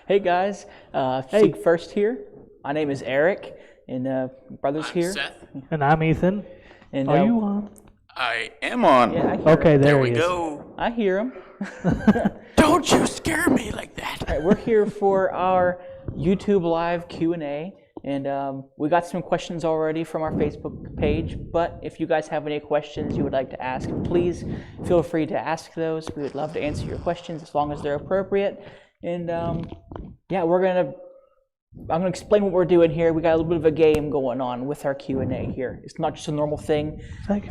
Hey guys, Seek First here. My name is Eric, and brother's I'm here. Seth. And I'm Ethan. And Are you on? I am on. Yeah, I hear Okay, him. there There we he is. go. I hear him. Don't you scare me like that. All right, we're here for our YouTube live Q&A, and we got some questions already from our Facebook page. But if you guys have any questions you would like to ask, please feel free to ask those. We would love to answer your questions as long as they're appropriate. And yeah, I'm gonna explain what we're doing here. We got a little bit of a game going on with our Q&A here. It's not just a normal thing.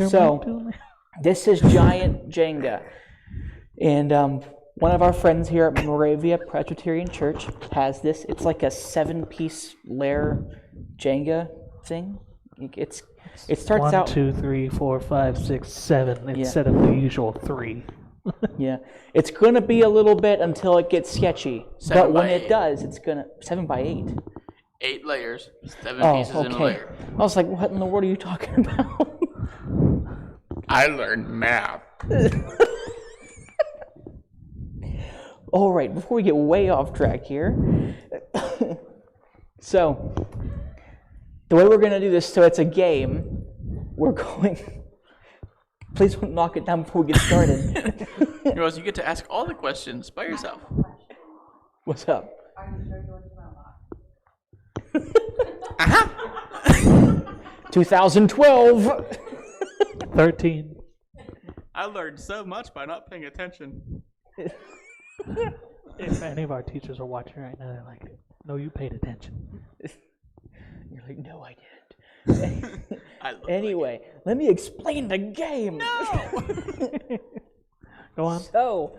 So this is giant Jenga, and one of our friends here at Moravia Presbyterian Church has this. It's like a 7-piece layer Jenga thing. It starts 1, out 2, 3, 4, 5, 6, 7 instead of the usual 3. Yeah, it's gonna be a little bit until it gets sketchy. 7 but when by it 8. does, it's gonna 7 by 8. 8 layers, 7 Oh, pieces in a okay. layer. I was like, what in the world are you talking about? I learned math. All right, before we get way off track here, so the way we're gonna do this, so it's a game. We're going. Please don't knock it down before we get started. Rose, you get to ask all the questions by yourself. What's up? Are you sure you want to Uh-huh. 2012. 13. I learned so much by not paying attention. If any of our teachers are watching right now, they're like, no, you paid attention. You're like, no, I didn't. I look Anyway, let me explain the game. Go on. So,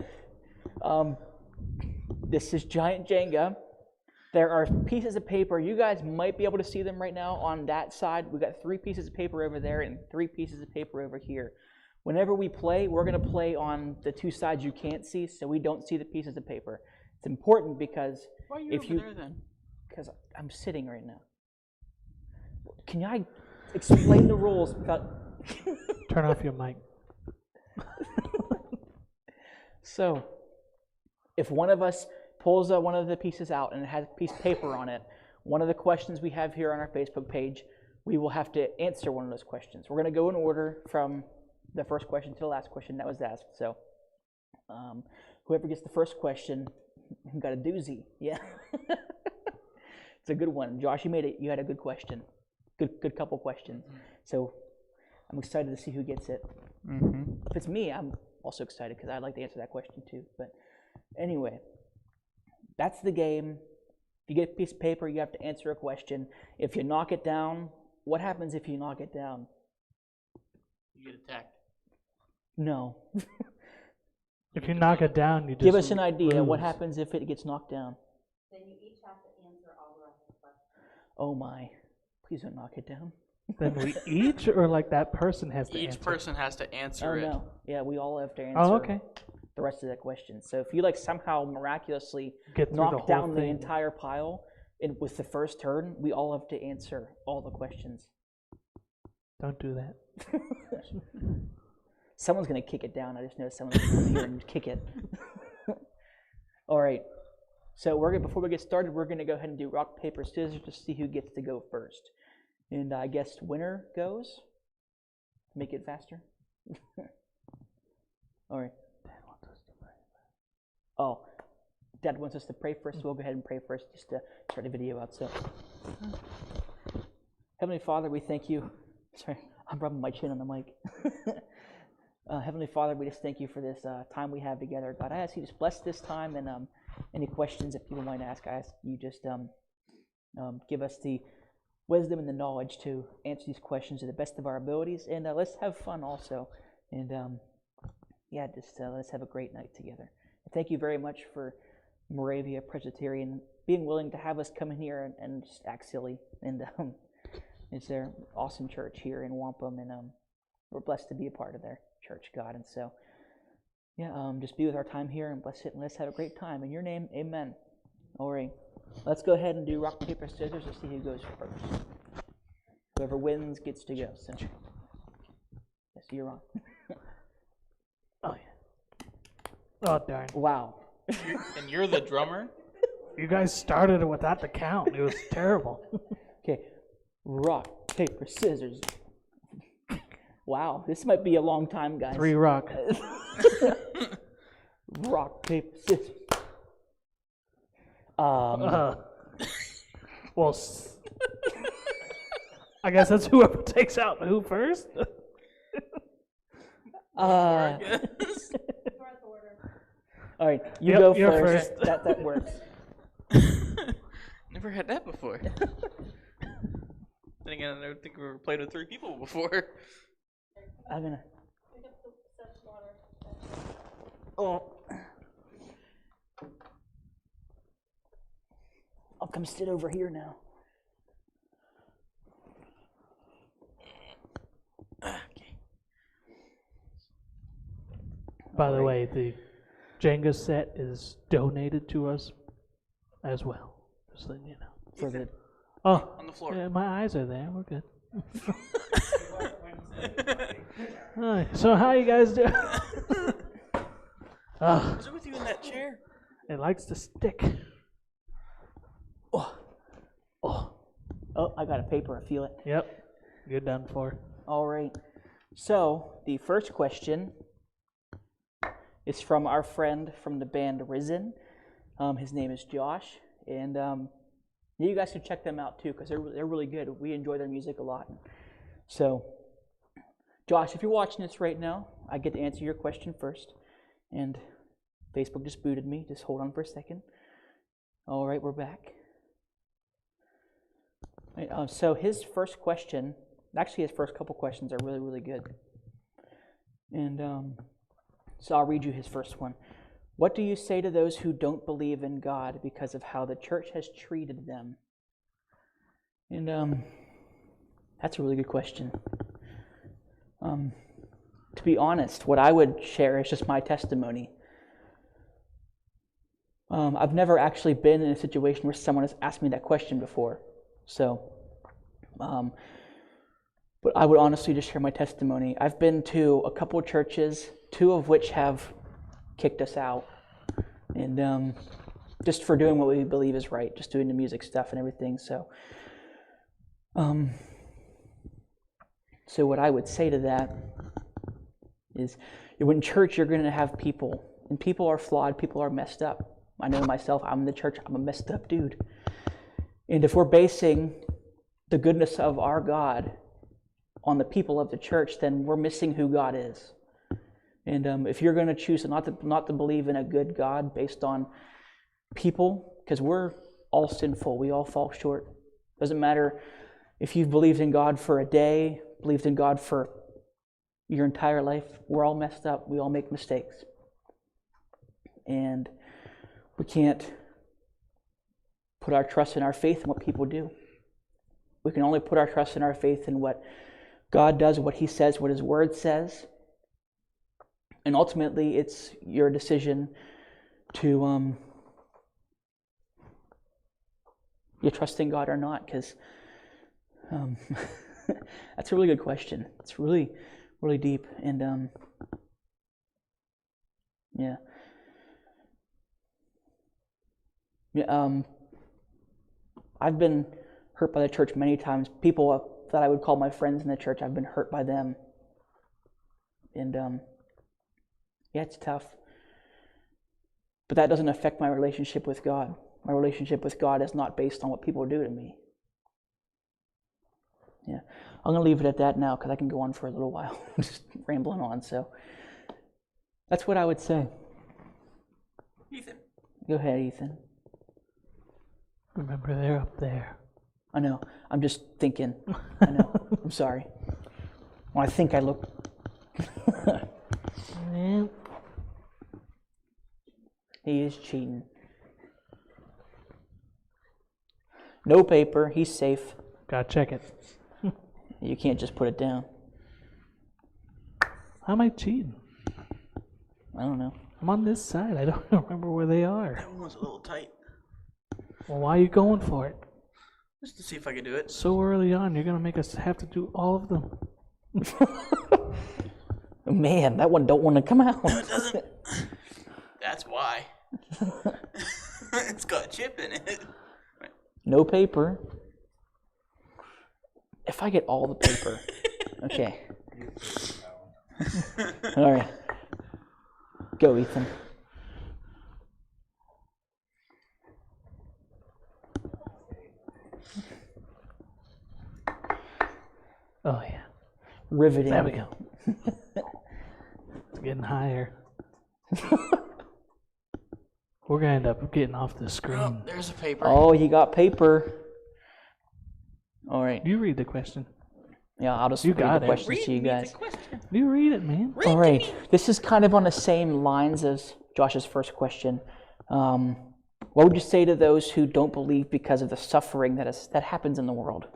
this is giant Jenga. There are pieces of paper. You guys might be able to see them right now on that side. We've got 3 pieces of paper over there and 3 pieces of paper over here. Whenever we play, we're going to play on the 2 sides you can't see, so we don't see the pieces of paper. It's important because Why are you if over you, there then? because I'm sitting right now. Can I explain the rules without? Turn off your mic. So, if one of us pulls one of the pieces out and it has a piece of paper on it, one of the questions we have here on our Facebook page, we will have to answer one of those questions. We're going to go in order from the first question to the last question that was asked. So, whoever gets the first question got a doozy. Yeah, it's a good one. Josh, you made it. You had a good question. Good couple questions. So, I'm excited to see who gets it. Mm-hmm. If it's me, I'm also excited because I'd like to answer that question too. But anyway, that's the game. If you get a piece of paper, you have to answer a question. If you knock it down, what happens if you knock it down? You get attacked. No. If you knock it down, you just Give us an idea. What lose. happens if it gets knocked down? Then you each have to answer all the rest of the questions. Oh my. Please don't knock it down. Then we each, or like that person has to Each answer? person has to answer Oh it. no. Yeah, we all have to answer Oh, okay. the rest of that question. So if you like somehow miraculously Get through the knock whole down the thing. entire pile with the first turn, we all have to answer all the questions. Don't do that. Someone's going to kick it down. I just know someone's going to come here and kick it. All right. So before we get started, we're going to go ahead and do rock, paper, scissors to see who gets to go first. And I guess winner goes. Make it faster. All right. Dad wants us to pray. Oh, Dad wants us to pray first. We'll go ahead and pray first just to start the video out. So, Heavenly Father, we thank you. Sorry, I'm rubbing my chin on the mic. Heavenly Father, we just thank you for this time we have together. God, I ask you just bless this time, and any questions that people might ask, I ask you just give us the wisdom and the knowledge to answer these questions to the best of our abilities, and let's have fun also. And yeah, just let's have a great night together. And thank you very much for Moravia Presbyterian being willing to have us come in here and just act silly. And it's their awesome church here in Wampum, and we're blessed to be a part of their church, God. And so, yeah, just be with our time here and bless it, and let's have a great time. In your name, amen. All right, let's go ahead and do rock, paper, scissors to see who goes first. Whoever wins gets to go. So, yes, you're on. Oh, yeah. Oh, darn. Wow. And you're the drummer? You guys started it without the count. It was terrible. Okay. Rock, paper, scissors. Wow, this might be a long time, guys. 3 rock. Rock, paper, scissors. Well, I guess that's whoever takes out who first. I guess. Fourth order. All right, you Yep, go you're first. first. That works. Never had that before. Then again, I don't think we've ever played with 3 people before. I'm gonna. Pick up the such water. Oh. I'll come sit over here now. Okay. By the way, the Jenga set is donated to us as well. Just letting you know. For the Oh, On the floor. yeah, my eyes are there. We're good. Hi. So how you guys doing? Was it with you in that chair? It likes to stick. oh, I got a paper. I feel it. Yep. You're done for. All right. So the first question is from our friend from the band Risen. His name is Josh, and you guys should check them out too because they're really good. We enjoy their music a lot. So, Josh, if you're watching this right now, I get to answer your question first. And Facebook just booted me. Just hold on for a second. All right, we're back. Right, so his first question, actually his first couple questions are really, really good. And so I'll read you his first one. What do you say to those who don't believe in God because of how the church has treated them? And that's a really good question. To be honest, what I would share is just my testimony. I've never actually been in a situation where someone has asked me that question before. So, but I would honestly just share my testimony. I've been to a couple of churches, 2 of which have kicked us out. And just for doing what we believe is right, just doing the music stuff and everything. So what I would say to that is, in church, you're going to have people, and people are flawed, people are messed up. I know myself, I'm in the church, I'm a messed up dude. And if we're basing the goodness of our God on the people of the church, then we're missing who God is. And if you're going to choose not to believe in a good God based on people, because we're all sinful, we all fall short. Doesn't matter if you've believed in God for a day, believed in God for your entire life, we're all messed up. We all make mistakes. And we can't put our trust and our faith in what people do. We can only put our trust and our faith in what God does, what He says, what His Word says. And ultimately, it's your decision to you trust in God or not, because that's a really good question. It's really, really deep, and yeah. I've been hurt by the church many times. People that I would call my friends in the church, I've been hurt by them, and yeah, it's tough. But that doesn't affect my relationship with God. My relationship with God is not based on what people do to me. Yeah, I'm going to leave it at that now because I can go on for a little while, just rambling on. So that's what I would say. Ethan. Go ahead, Ethan. Remember, they're up there. I know. I'm just thinking. I know. I'm sorry. Well, I think I look. He is cheating. No paper. He's safe. Gotta check it. You can't just put it down. How am I cheating? I don't know. I'm on this side. I don't remember where they are. That one was a little tight. Well, why are you going for it? Just to see if I could do it. So early on, you're gonna make us have to do all of them. Man, that one don't want to come out. No, it doesn't. That's why. It's got a chip in it. No paper. If I get all the paper. Okay. All right. Go, Ethan. Oh yeah. Riveting. There we go. It's getting higher. We're gonna end up getting off the Oh, screen. there's a paper. Oh, he got paper. All right. You read the question. Yeah, I'll just You read got the it. questions to you guys. You read it, man. All right. This is kind of on the same lines as Josh's first question. What would you say to those who don't believe because of the suffering that happens in the world?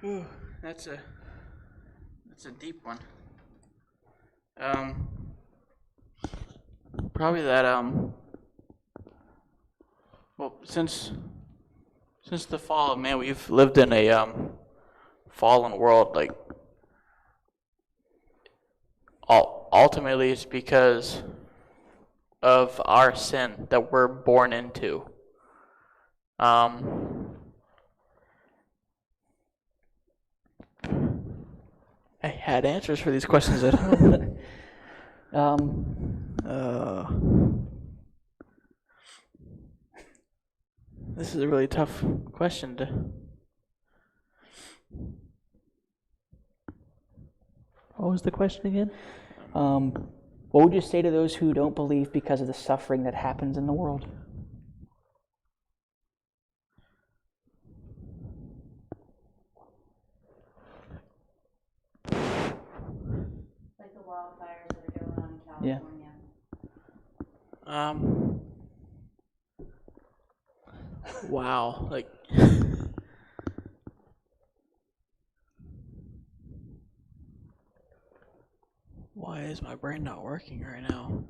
Whew, that's a deep one. Probably that well, since the fall of man, we've lived in a fallen world. Like, ultimately, it's because of our sin that we're born into. I had answers for these questions at home. This is a really tough question to. What was the question again? What would you say to those who don't believe because of the suffering that happens in the world? Like the wildfires that are going on in Yeah. California. Wow, like. Why is my brain not working right now?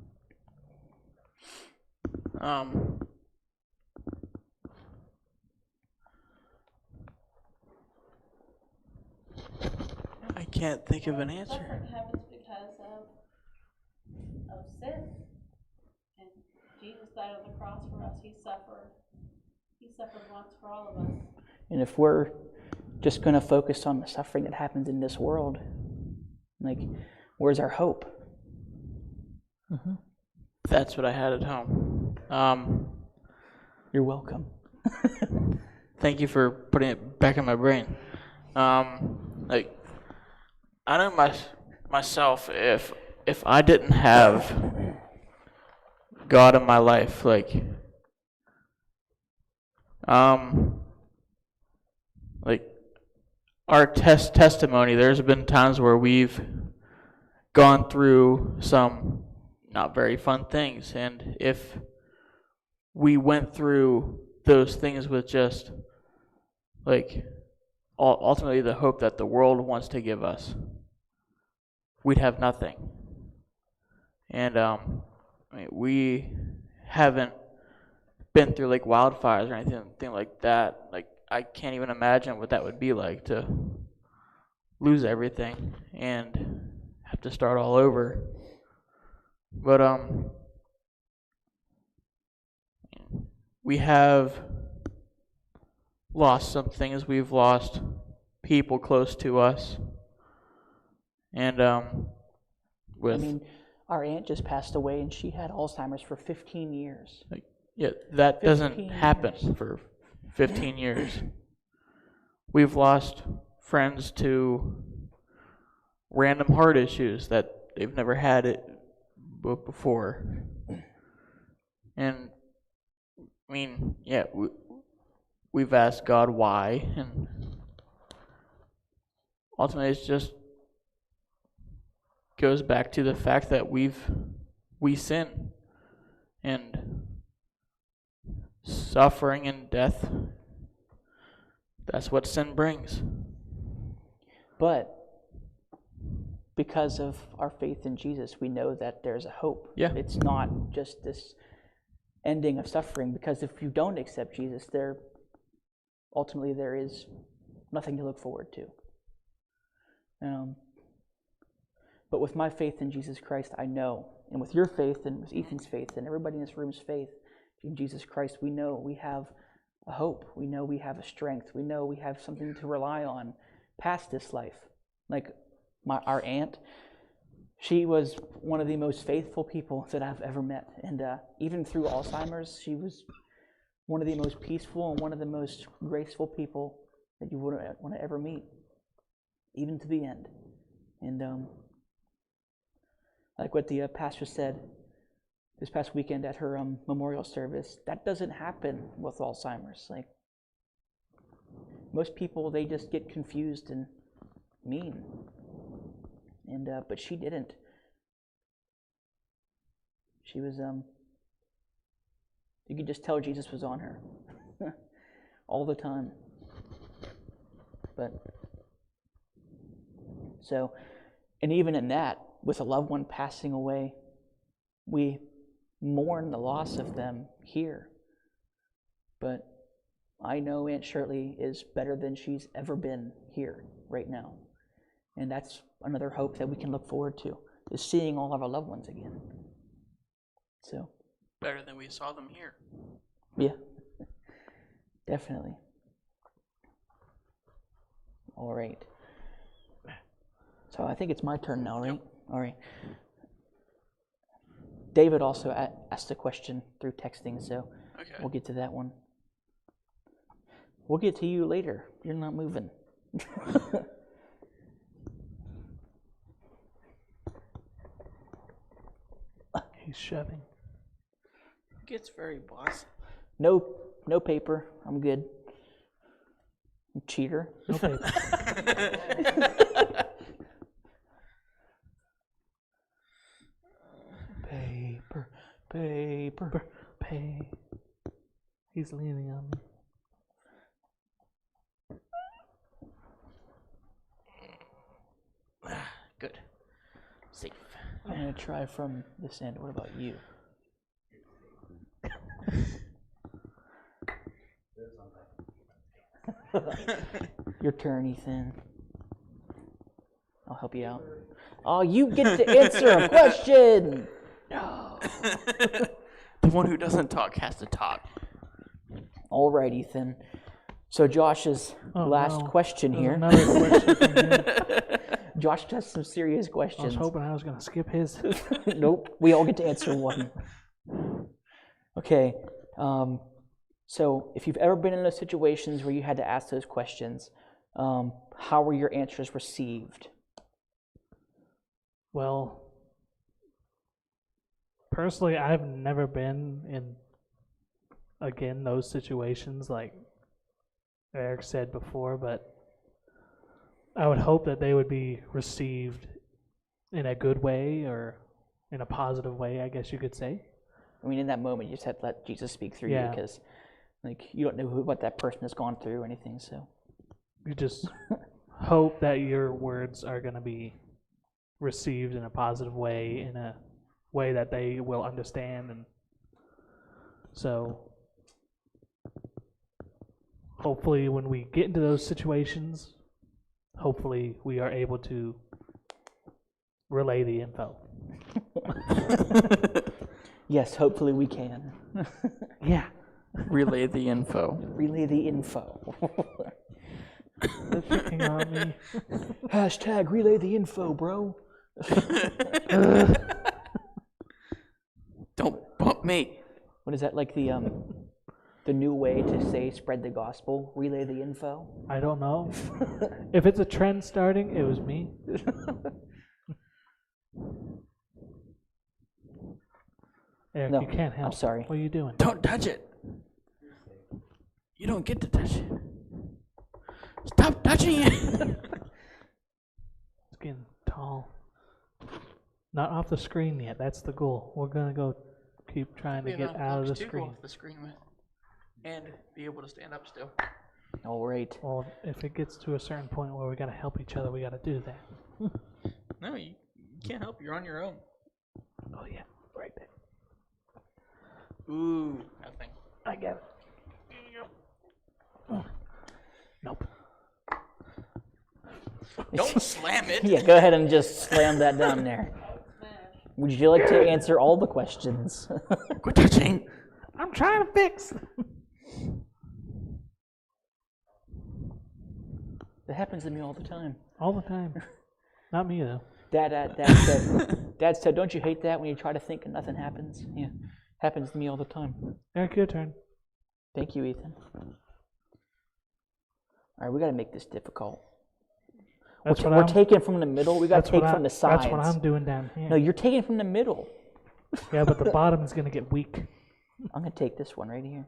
I can't think of an answer. Suffering happens because of sin. And Jesus died on the cross for us. He suffered. He suffered once for all of us. And if we're just going to focus on the suffering that happens in this world, like, where's our hope? Mm-hmm. That's what I had at home. You're welcome. Thank you for putting it back in my brain. Like, I know myself, if I didn't have God in my life, like our testimony, there's been times where we've gone through some not very fun things, and if we went through those things with just like ultimately the hope that the world wants to give us, we'd have nothing. And I mean, we haven't been through like wildfires or anything like that. Like, I can't even imagine what that would be like to lose everything and have to start all over. But we have lost some things. We've lost people close to us, and with I mean, our aunt just passed away, and she had Alzheimer's for 15 years. yeah, that doesn't 15 happen years. for 15 years. We've lost friends to random heart issues that they've never had it before. And I mean, yeah, we've asked God why, and ultimately it's just goes back to the fact that we sin, and suffering and death, that's what sin brings. But because of our faith in Jesus, we know that there's a hope. Yeah. It's not just this ending of suffering, because if you don't accept Jesus, ultimately there is nothing to look forward to. But with my faith in Jesus Christ, I know, and with your faith and with Ethan's faith and everybody in this room's faith in Jesus Christ, we know we have a hope. We know we have a strength. We know we have something to rely on past this life. Like our aunt, she was one of the most faithful people that I've ever met. And even through Alzheimer's, she was one of the most peaceful and one of the most graceful people that you would want to ever meet, even to the end. And like what the pastor said this past weekend at her memorial service, that doesn't happen with Alzheimer's. Like, most people, they just get confused and mean. And but she didn't. She was you could just tell Jesus was on her all the time. But so, and even in that, with a loved one passing away, we mourn the loss of them here. But I know Aunt Shirley is better than she's ever been here right now. And that's another hope that we can look forward to, is seeing all of our loved ones again. So Better than we saw them here. yeah, definitely. All right. So I think it's my turn now, right? Yep. All right. David also asked a question through texting, so we'll get to that one. We'll get to you later. You're not moving. He's shoving. Gets very bossy. No paper. I'm good. Cheater. No paper. Paper. He's leaning on me. Good. Safe. I'm going to try from this end. What about you? Your turn, Ethan. I'll help you out. Oh, you get to answer a question! No. The one who doesn't talk has to talk. All right, Ethan. So Josh's last question here. Another question from him. Josh has some serious questions. I was hoping I was going to skip his. Nope. We all get to answer one. Okay. So if you've ever been in those situations where you had to ask those questions, how were your answers received? Well, personally, I've never been in, again, those situations like Eric said before, but I would hope that they would be received in a good way or in a positive way, I guess you could say. I mean, in that moment, you just have to let Jesus speak through you, because you don't know what that person has gone through or anything. So you just hope that your words are going to be received in a positive way, in a way that they will understand. And so hopefully when we get into those situations, hopefully we are able to relay the info. Yes, hopefully we can. Yeah. Relay the info. Relay the info. They're picking on me. Hashtag relay the info, bro. Don't bump me. What is that, like the new way to say spread the gospel? Relay the info? I don't know. If it's a trend starting, it was me. Eric, No, you can't help. I'm sorry. What are you doing? Don't touch it. You don't get to touch it. Stop touching it. It's getting tall. Not off the screen yet. That's the goal. We're going to go keep trying to get out of the screen. Off the screen with, and be able to stand up still. All right. Well, if it gets to a certain point where we got to help each other, we got to do that. No, you can't help. You're on your own. Oh, yeah. Right there. Ooh, nothing. I got it. Nope. Don't slam it. Yeah, go ahead and just slam that down there. Smash. Would you like to answer all the questions? Quit touching. I'm trying to fix. That happens to me all the time. All the time. Not me, though. Dad said, don't you hate that when you try to think and nothing happens? Yeah, happens to me all the time. Eric, your turn. Thank you, Ethan. All right, we got to make this difficult. We're taking from the middle. We got to take from the sides. That's what I'm doing down here. No, you're taking from the middle. Yeah, but the bottom is going to get weak. I'm going to take this one right here.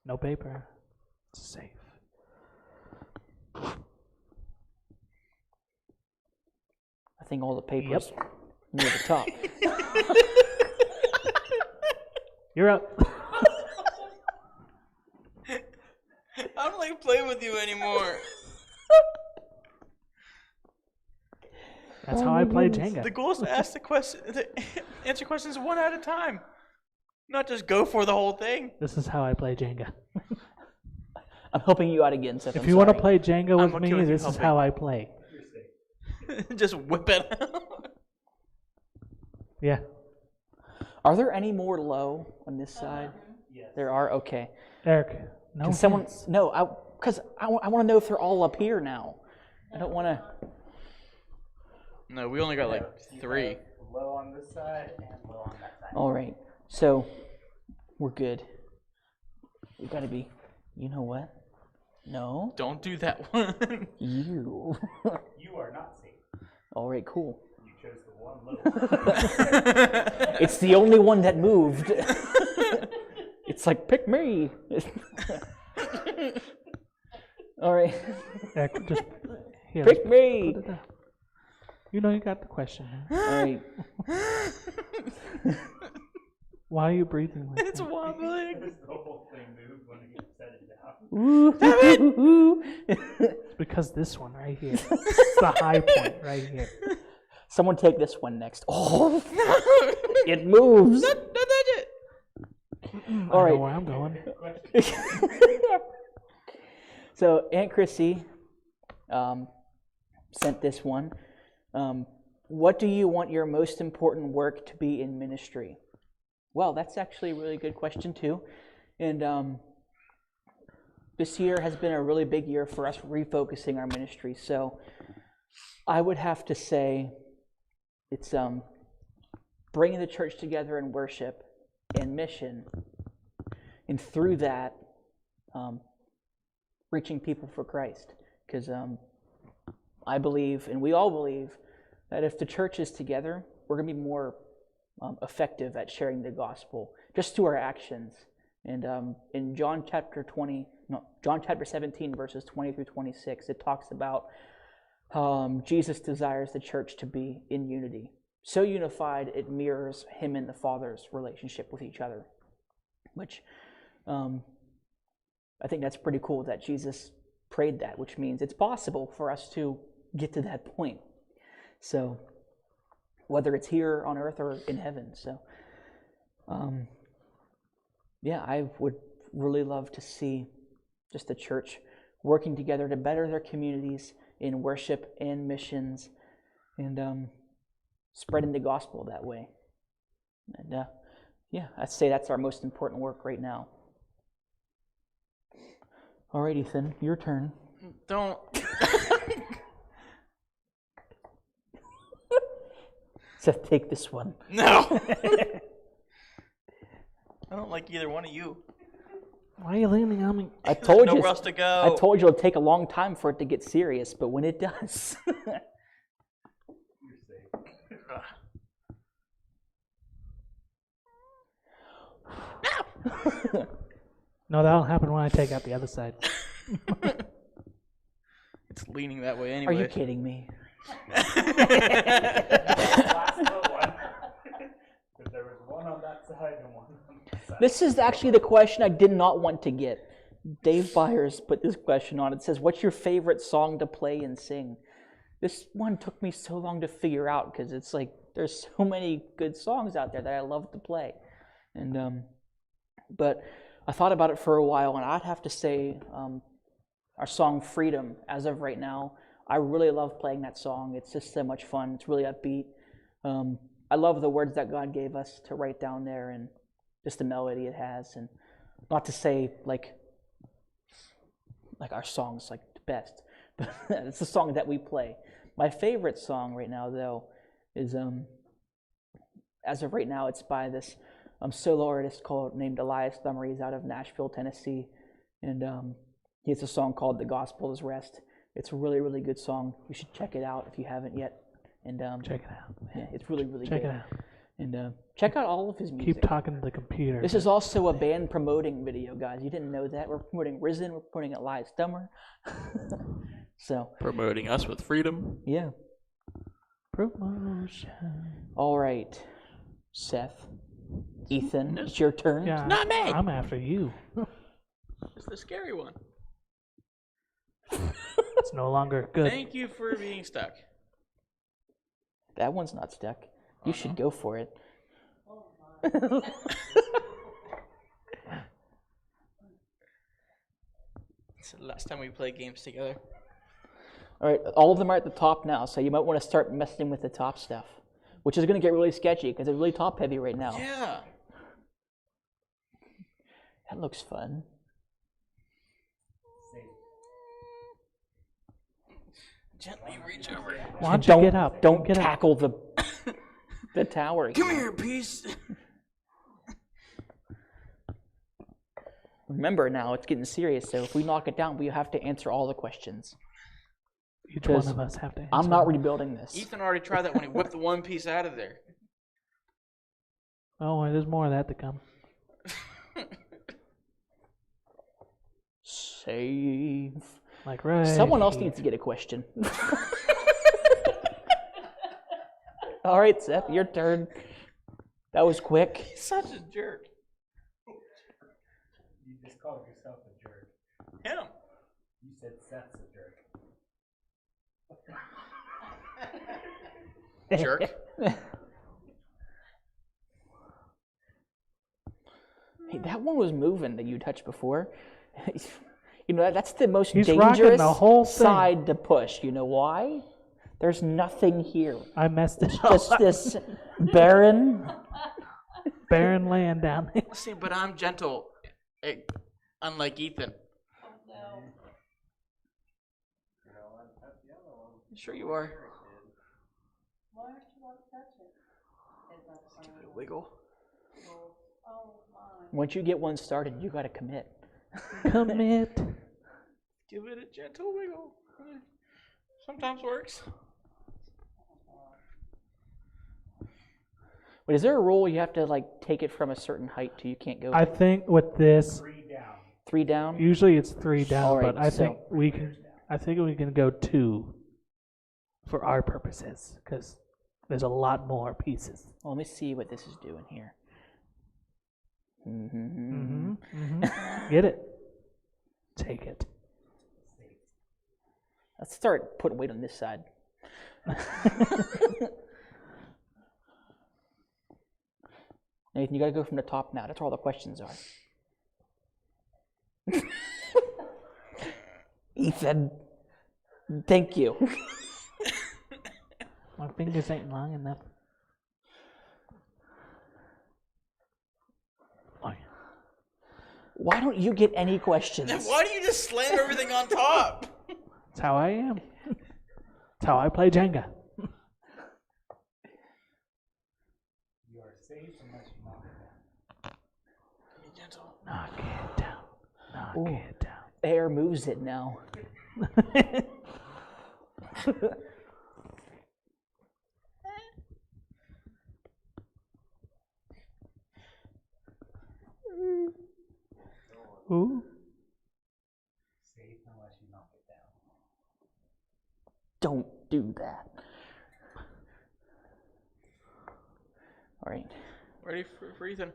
No paper. It's safe. I think all the papers near the top. You're up. I don't like playing with you anymore. That's how I play Jenga. The goal is to ask the question, to answer questions one at a time, not just go for the whole thing. This is how I play Jenga. I'm helping you out again, Seth. If you want to play Jenga with me, this is how I play. Just whip it out. Yeah. Are there any more low on this side? Yes. There are? Okay. Eric, no. Can someone... No, because I want to know if they're all up here now. I don't want to... No, we only got like 3. Low on this side and low on that side. All right. So, we're good. We've got to be... You know what? No. Don't do that one. You. You are not safe. All right, cool. You chose the one low. It's the only one that moved. It's like, pick me. All right. Eric, just here. Pick me. Put it down. You know you got the question. All right. Why are you breathing like It's that? wobbling. The whole thing moves when you set it down. Ooh. It's because this one right here. It's the high point right here. Someone take this one next. Oh, it moves. Don't touch it. All I right. know where I'm going. So Aunt Chrissy sent this one. What do you want your most important work to be in ministry? Well, that's actually a really good question too. And this year has been a really big year for us refocusing our ministry. So I would have to say it's bringing the church together in worship and mission. And through that, reaching people for Christ. Because I believe, and we all believe, that if the church is together, we're going to be more effective at sharing the gospel, just through our actions. And in John chapter 17, verses 20 through 26, it talks about Jesus desires the church to be in unity. So unified, it mirrors him and the Father's relationship with each other, which I think that's pretty cool that Jesus prayed that, which means it's possible for us to get to that point. So, whether it's here on earth or in heaven. So, yeah, I would really love to see just the church working together to better their communities in worship and missions and spreading the gospel that way. And yeah, I'd say that's our most important work right now. All right, Ethan, your turn. Don't. Seth, take this one. No. I don't like either one of you. Why are you leaning on me? I told Nowhere you. else to go. I told you it'll take a long time for it to get serious, but when it does, You're safe. No, that'll happen when I take out the other side. It's leaning that way are anyway. you kidding me? Last low one. Because there was one on that side and one on that side. This is actually the question I did not want to get. Dave Byers put this question on. It says, what's your favorite song to play and sing? This one took me so long to figure out because it's like there's so many good songs out there that I love to play. And but I thought about it for a while, and I'd have to say our song Freedom, as of right now, I really love playing that song. It's just so much fun. It's really upbeat. I love the words that God gave us to write down there, and just the melody it has. And not to say like our song's like the best, but it's the song that we play. My favorite song right now, though, is as of right now, it's by this solo artist named Elias Thummer. He's out of Nashville, Tennessee, and he has a song called "The Gospel Is Rest." It's a really, really good song. You should check it out if you haven't yet. And check it out. Yeah, it's really, really Check good. it out. And check out all of his music. Keep talking to the computer. This is also a band promoting video, guys. You didn't know that. We're promoting Risen. We're promoting Elias Thummer. So Promoting us with freedom. yeah. promotion. All right, Seth, Ethan, it's your turn. Yeah, Not me. I'm after you. It's the scary one. It's no longer good. Thank you for being stuck. That one's not stuck. You should go for it. It's the last time we played games together. All right, all of them are at the top now, so you might want to start messing with the top stuff, which is going to get really sketchy because it's really top heavy right now. Yeah. That looks fun. Gently reach over. Why don't Don't you get up? Don't get up. tackle the tower. Come here, piece. Remember now, it's getting serious. So if we knock it down, we have to answer all the questions. Each one of us have to answer. I'm not rebuilding this. Ethan already tried that when he whipped the one piece out of there. Oh, there's more of that to come. Save. Like right. Someone else here. needs to get a question. All right, Seth, your turn. That was quick. He's such a jerk. You just called yourself a jerk. Him. You said Seth's a jerk. Jerk. Hey, that one was moving that you touched before. You know, that's the most He's rocking dangerous the whole thing. side to push. You know why? There's nothing here. I messed it Just up. this barren. Barren land down there. See, but I'm gentle, unlike Ethan. Oh, no. Sure you are. Why aren't you allowed to touch it? Give it a wiggle. Oh, my. Once you get one started, you got to commit. Commit. Give it a gentle wiggle. Sometimes works. Wait, is there a rule you have to like take it from a certain height till you can't go? I think with this, 3 down. 3 down? usually it's 3 down, All right, but I so- think we can. I think we can go 2 for our purposes because there's a lot more pieces. Well, let me see what this is doing here. Get it? Take it. Let's start putting weight on this side. Nathan, you got to go from the top now. That's where all the questions are. Ethan, thank you. My fingers ain't long enough. Why don't you get any questions? Then why do you just slam everything on top? That's how I am. That's how I play Jenga. You are safe unless you knock it down. Be gentle. Knock it down. Knock Ooh. it down. Air moves it now. Ooh. Safe unless you knock it down. Don't do that. All right. Ready for Ethan?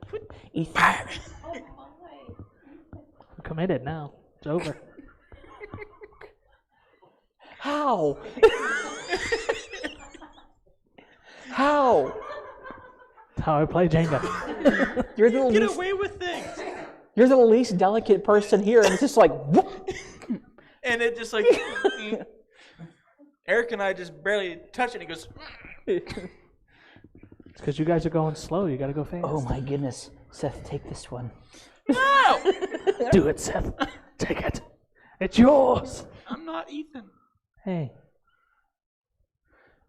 Ethan. Oh, my. I'm committed now. It's over. How? How? That's how I play Jenga. You're the Get least. away with things. You're the least delicate person here, and it's just like. Whoop. And it just like. Eric and I just barely touch it. He goes, It's because you guys are going slow. You got to go fast. Oh my goodness. Seth, take this one. no! Do it, Seth. Take it. It's yours. I'm not Ethan. Hey.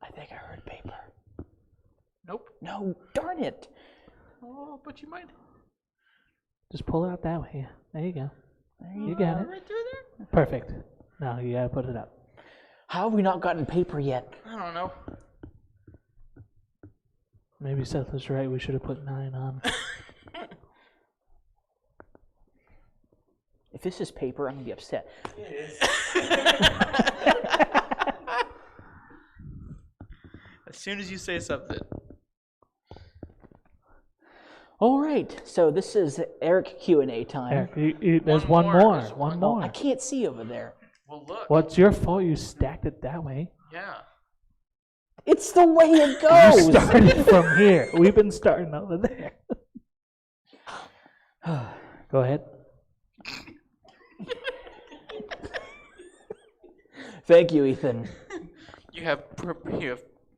I think I heard paper. Nope. No, darn it. Oh, but you might. Just pull it out that way. There you go. There You got it. Right through there? Perfect. Now you got to put it up. How have we not gotten paper yet? I don't know. Maybe Seth was right. We should have put 9 on. If this is paper, I'm going to be upset. As soon as you say something. All right, so this is Eric Q&A time. Eric, there's One one more. more. There's One Oh, I more. can't see over there. Well, look. Well, it's your fault you stacked it that way. Yeah. It's the way it You goes. started from here. We've been starting over there. Go ahead. Thank you, Ethan. You have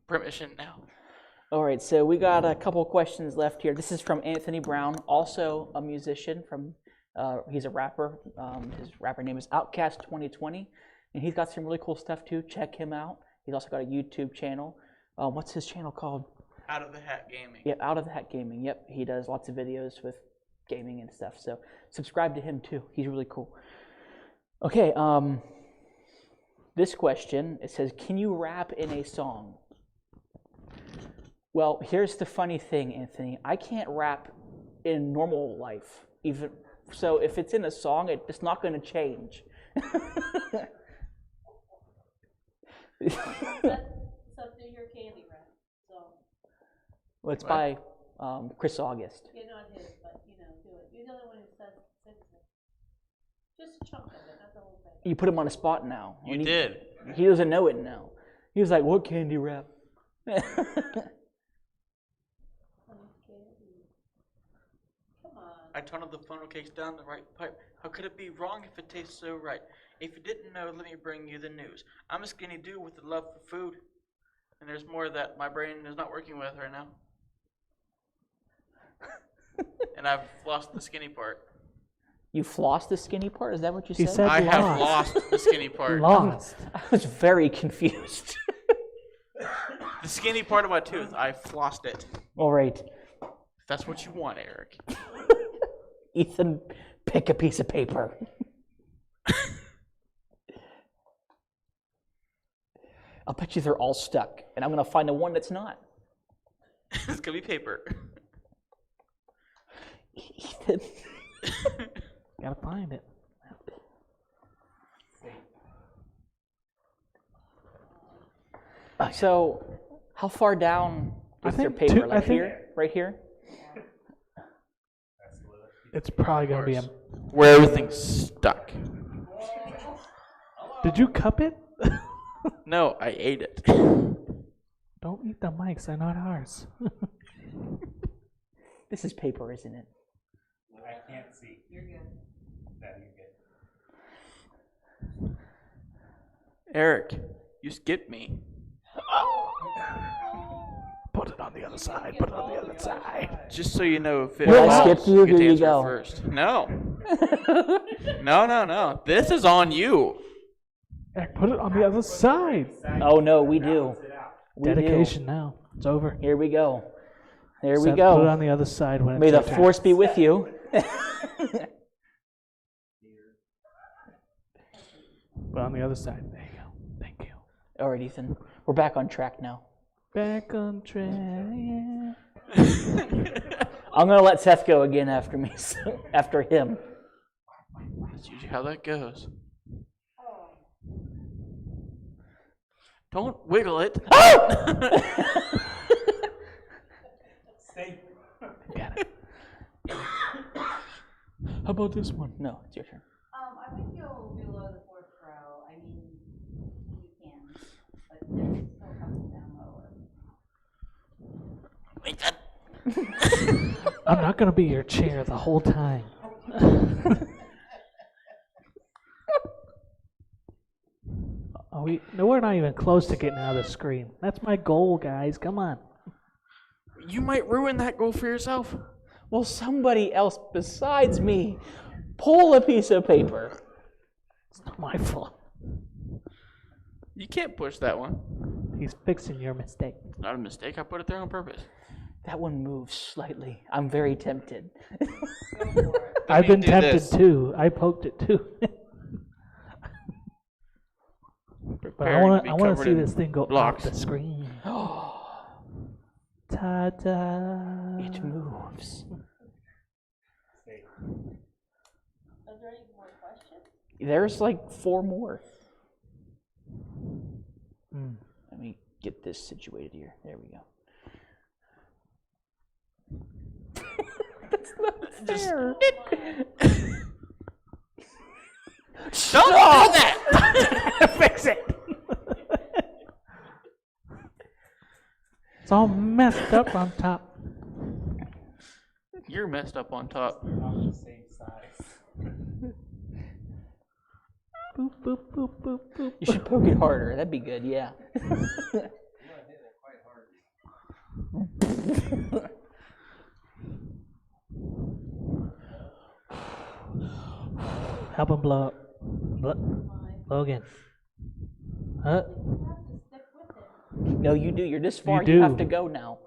permission now. All right, so we got a couple questions left here. This is from Anthony Brown, also a musician. He's a rapper. His rapper name is Outcast 2020, and he's got some really cool stuff too. Check him out. He's also got a YouTube channel. What's his channel called? Out of the Hat Gaming. Yep, Out of the Hat Gaming. Yep, he does lots of videos with gaming and stuff. So subscribe to him too. He's really cool. Okay, this question, it says, can you rap in a song? Well, here's the funny thing, Anthony. I can't rap in normal life. So if it's in a song, it's not going to change. So do your candy rap. So Well, it's by Chris August. you're not his, but do it. You're the only one who says it. Just a chunk of it, not the whole thing. You put him on a spot now. You did. He doesn't know it now. He was like, what candy rap? Come on. I tunneled the funnel cakes down the right pipe. How could it be wrong if it tastes so right? If you didn't know, let me bring you the news. I'm a skinny dude with a love for food. And there's more that my brain is not working with right now. And I've lost the skinny part. You flossed the skinny part? Is that what you He said? said I have lost. lost the skinny part. Lost. I was very confused. The skinny part of my tooth, I flossed it. All right. If that's what you want, Eric. Ethan, pick a piece of paper. I'll bet you they're all stuck, and I'm going to find the one that's not. It's going to be paper. Ethan. Gotta find it. So, how far down I is their think paper? two- I Like think- here? Right here? It's probably gonna be a. Where everything's stuck. Did you cup it? No, I ate it. Don't eat the mics. They're not ours. This is paper, isn't it? I can't see. You're good. No, you're good. Eric, you skipped me. Put it on the other side. Put it on the other side. Just so you know, if it Well, I falls, skipped you. get Here to you answer go. first. No. No. This is on you. Eric, put it on the other side. Oh, no, we do. We do. Dedication now. It's over. Here we go. There we Seth, Put it go. on the other side when May it's the your turn. force be with you. Put it on the other side. There you go. Thank you. All right, Ethan. We're back on track now. Back on track. I'm going to let Seth go again after me. After him. That's usually how that goes. Don't wiggle it. Stay. Got it. How about this one? No, it's your turn. I think you'll below the fourth row. I mean, you can, but there's still a couple down lower. I'm not gonna be your chair the whole time. No, we're not even close to getting out of the screen. That's my goal, guys. Come on. You might ruin that goal for yourself. Well, somebody else besides me pull a piece of paper. It's not my fault. You can't push that one. He's fixing your mistake. It's not a mistake. I put it there on purpose. That one moves slightly. I'm very tempted. I've been do tempted this. too. I poked it too. But I want to see this thing go blocks. off the screen. Ta-da! It moves. Are there any more questions? There's like 4 more. Mm. Let me get this situated here. There we go. That's not fair. Don't do that! Fix it. It's all messed up on top. You're messed up on top. They're not the same size. Boop boop boop boop boop. You should poke it harder. That'd be good, yeah. You want to hit it quite hard. Help him blow up. Blow again. Huh? You have to stick with it. No, you do. You're this far. You You have do. to go now.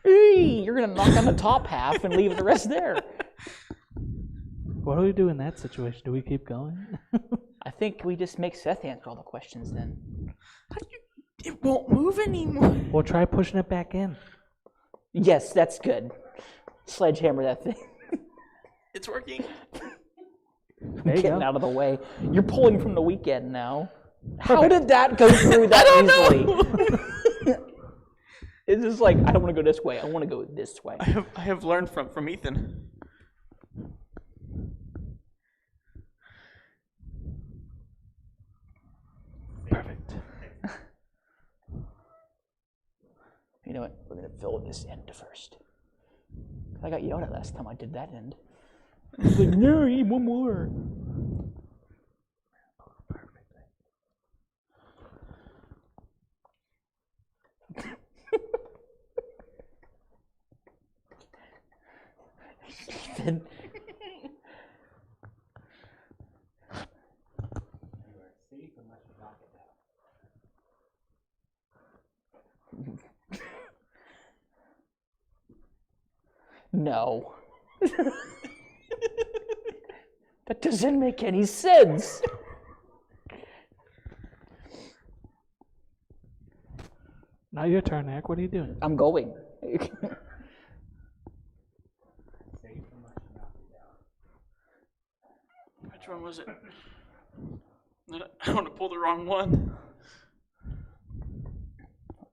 Hey, you're going to knock on the top half and leave the rest there. What do we do in that situation? Do we keep going? I think we just make Seth answer all the questions then. It won't move anymore. We'll try pushing it back in. Yes, that's good. Sledgehammer that thing. It's working. There you Getting go. out of the way. You're pulling from the weekend now. How did that go through that easily? It's just like, I don't want to go this way. I want to go this way. I have learned from Ethan. Perfect. You know what? We're going to fill this end first. I got yelled at last time I did that end. I was like, no, I need one more. Ethan. You are safe unless you knock it down. No. That doesn't make any sense. Now your turn, Eric. What are you doing? I'm going. Safe unless you knock it down. Which one was it? I don't want to pull the wrong one.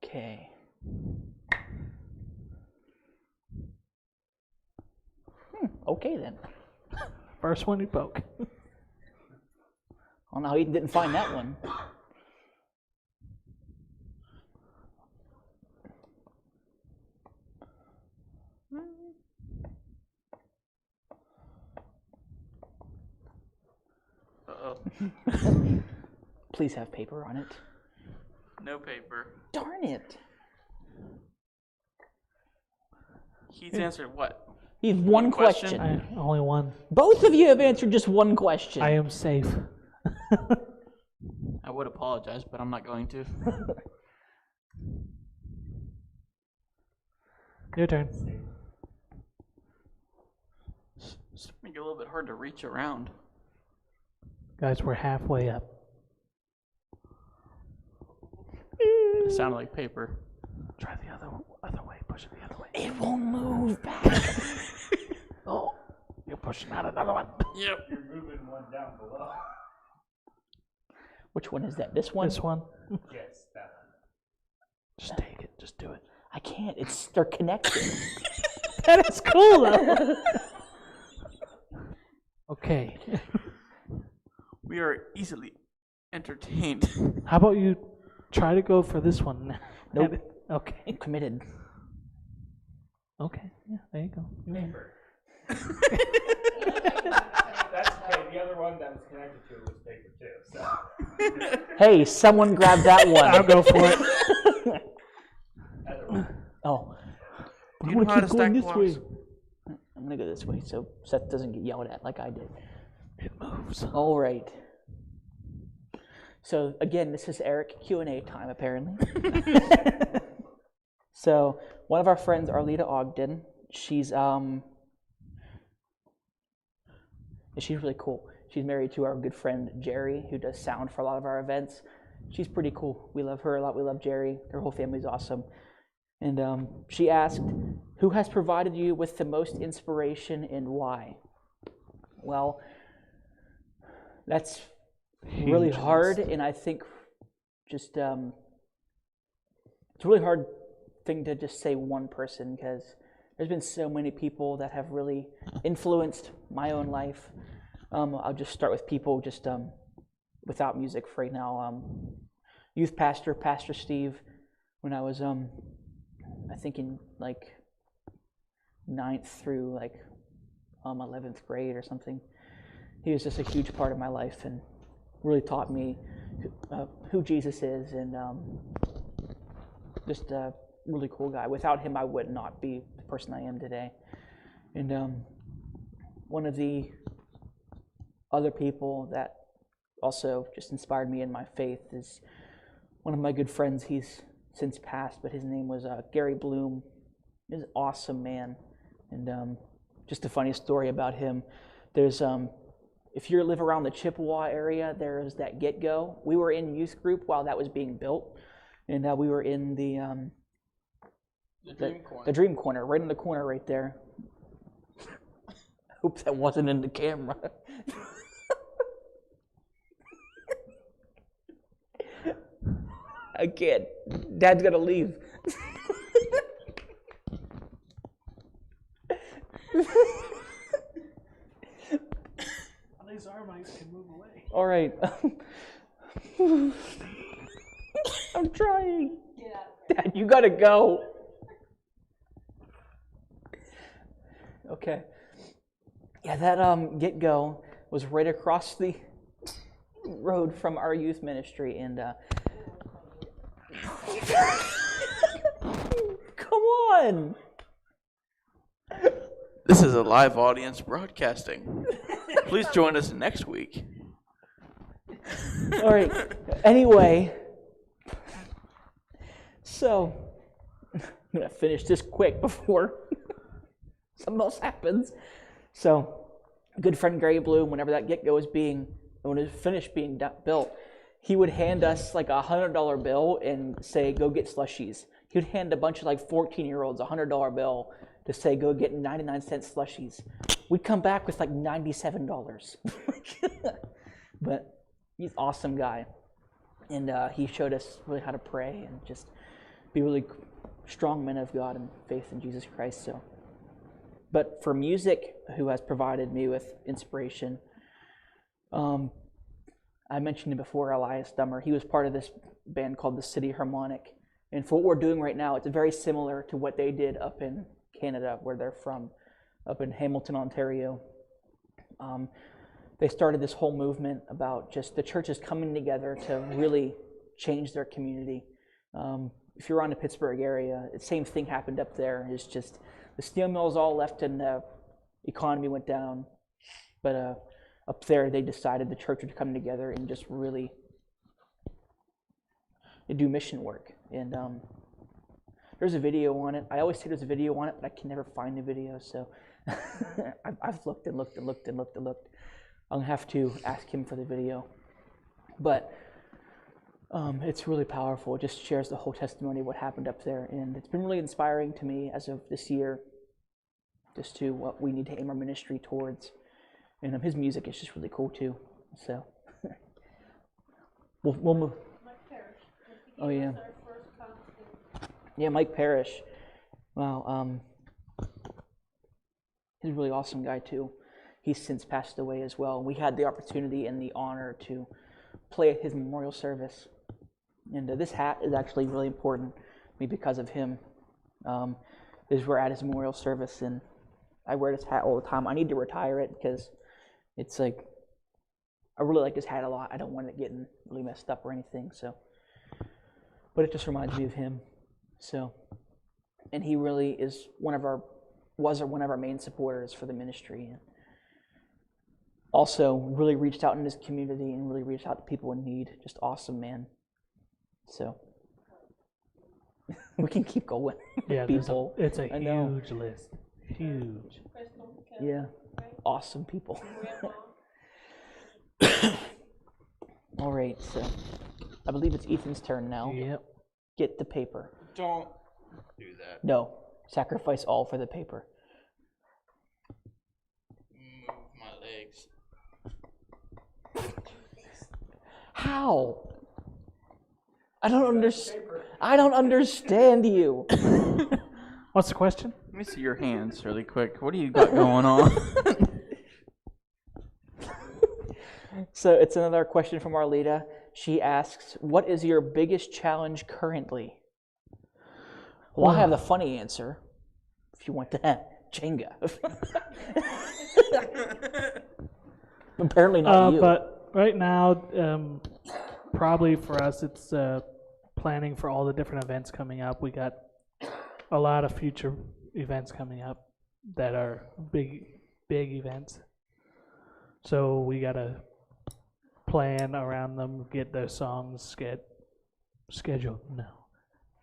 Okay. Okay then. First one you poke. I don't know how Ethan didn't find that one. Uh-oh. Please have paper on it. No paper. Darn it. He's answered what? You have one question? question. Only one. Both of you have answered just one question. I am safe. I would apologize, but I'm not going to. Your turn. It's making it a little bit hard to reach around. Guys, we're halfway up. It sounded like paper. Try the other way. Push it the other way. It won't move back. Oh, you're pushing out another one. Yep. You're moving one down below. Which one is that? This one? This one. Yes, that one. Just take it. Just do it. I can't. They're connected. That is cool though. Okay. We are easily entertained. How about you try to go for this one? Nope. Okay. I'm committed. Okay. Yeah, there you go. Paper. That's okay. The other one that was connected to it was paper too. too. So Hey, someone grab that one. I'll go for it. Oh, Do I you want know to how keep to going stack this blocks? way. I'm gonna go this way so Seth doesn't get yelled at like I did. It moves. All right. So again, this is Eric Q&A time apparently. So one of our friends, Arlita Ogden, she's really cool. She's married to our good friend Jerry, who does sound for a lot of our events. She's pretty cool. We love her a lot. We love Jerry. Her whole family's awesome. And she asked, who has provided you with the most inspiration and why? Well, that's really Huge hard, list. and I think just it's a really hard thing to just say one person, because there's been so many people that have really influenced my own life. I'll just start with people just without music for right now. Youth pastor, Pastor Steve, when I was I think in like 9th through like 11th grade or something. He was just a huge part of my life and really taught me who Jesus is, and just a really cool guy. Without him, I would not be the person I am today. And one of the other people that also just inspired me in my faith is one of my good friends. He's since passed, but his name was Gary Bloom. He's an awesome man. And just a funny story about him. There's if you live around the Chippewa area, there's that Get Go. We were in youth group while that was being built, and we were in the Dream Corner, right in the corner right there. Hope that wasn't in the camera. Again, Dad's gonna leave. These arm mics can move away. All right. I'm trying. Dad, you gotta go. Okay. Yeah, that Get Go was right across the road from our youth ministry, and come on. This is a live audience broadcasting. Please join us next week. All right. Anyway, so I'm gonna finish this quick before something else happens. So, good friend Gary Bloom, whenever that Get Go was when it was finished being built, he would hand us like $100 bill and say, "Go get slushies." He would hand a bunch of like 14-year-olds a $100 bill to say, "Go get 99-cent slushies." We'd come back with like $97. But he's an awesome guy, and he showed us really how to pray and just be really strong men of God and faith in Jesus Christ. So, but for music, who has provided me with inspiration, I mentioned it before, Elias Dummer. He was part of this band called the City Harmonic, and for what we're doing right now, it's very similar to what they did up in Canada, where they're from, up in Hamilton, Ontario. They started this whole movement about just the churches coming together to really change their community. If you're around the Pittsburgh area, the same thing happened up there. It's just the steel mills all left and the economy went down. But up there, they decided the church would come together and just really do mission work. And there's a video on it. I always say there's a video on it, but I can never find the video. So I've looked and looked and looked and looked and looked. I'm going to have to ask him for the video. But it's really powerful. It just shares the whole testimony of what happened up there. And it's been really inspiring to me as of this year, just to what we need to aim our ministry towards. And his music is just really cool too. So we'll move. Mike Parrish. Oh, yeah. Our first concert. Yeah, Mike Parrish. Wow. He's a really awesome guy too. He's since passed away as well. We had the opportunity and the honor to play at his memorial service. And this hat is actually really important to me because of him. We're at his memorial service, and I wear this hat all the time. I need to retire it because it's like I really like his hat a lot. I don't want it getting really messed up or anything. So, but it just reminds me of him. So, and he really is one of our main supporters for the ministry, and also really reached out in his community and really reached out to people in need. Just awesome, man. So we can keep going. Yeah, people. it's a I know. huge list. Huge. Crystal, Yeah, right? awesome people. Grandma. All right, so I believe it's Ethan's turn now. Yep. Get the paper. Don't do that. No, sacrifice all for the paper. Move my legs. How? I don't understand you. What's the question? Let me see your hands really quick. What do you got going on? So it's another question from Arlita. She asks, "What is your biggest challenge currently?" Well, I have the funny answer. If you want that, Jenga. Apparently not you. But right now, probably for us, it's planning for all the different events coming up. We got a lot of future events coming up that are big events. So we gotta plan around them, get the songs scheduled. No,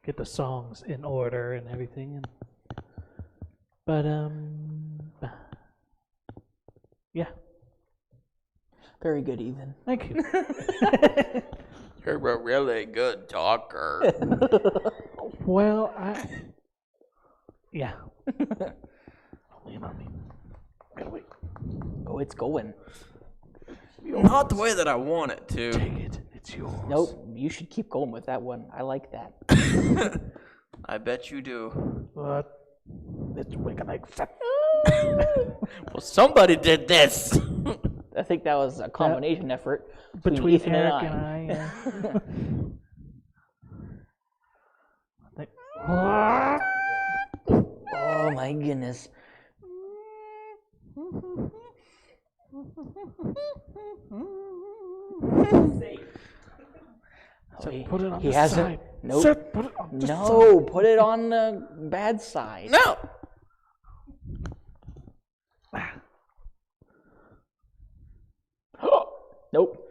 get the songs in order and everything. But yeah. Very good, Ethan. Thank you. You're a really good talker. Well, yeah. Oh, it's going. Not the way that I want it to. Take it. It's yours. Nope, you should keep going with that one. I like that. I bet you do. What? It's wicked like Well, somebody did this. I think that was a combination effort Between Ethan Eric and I. Oh my goodness. So he, put it on he the hasn't. side. Nope. Sir, put it on the No, put it on the bad side. No. Nope.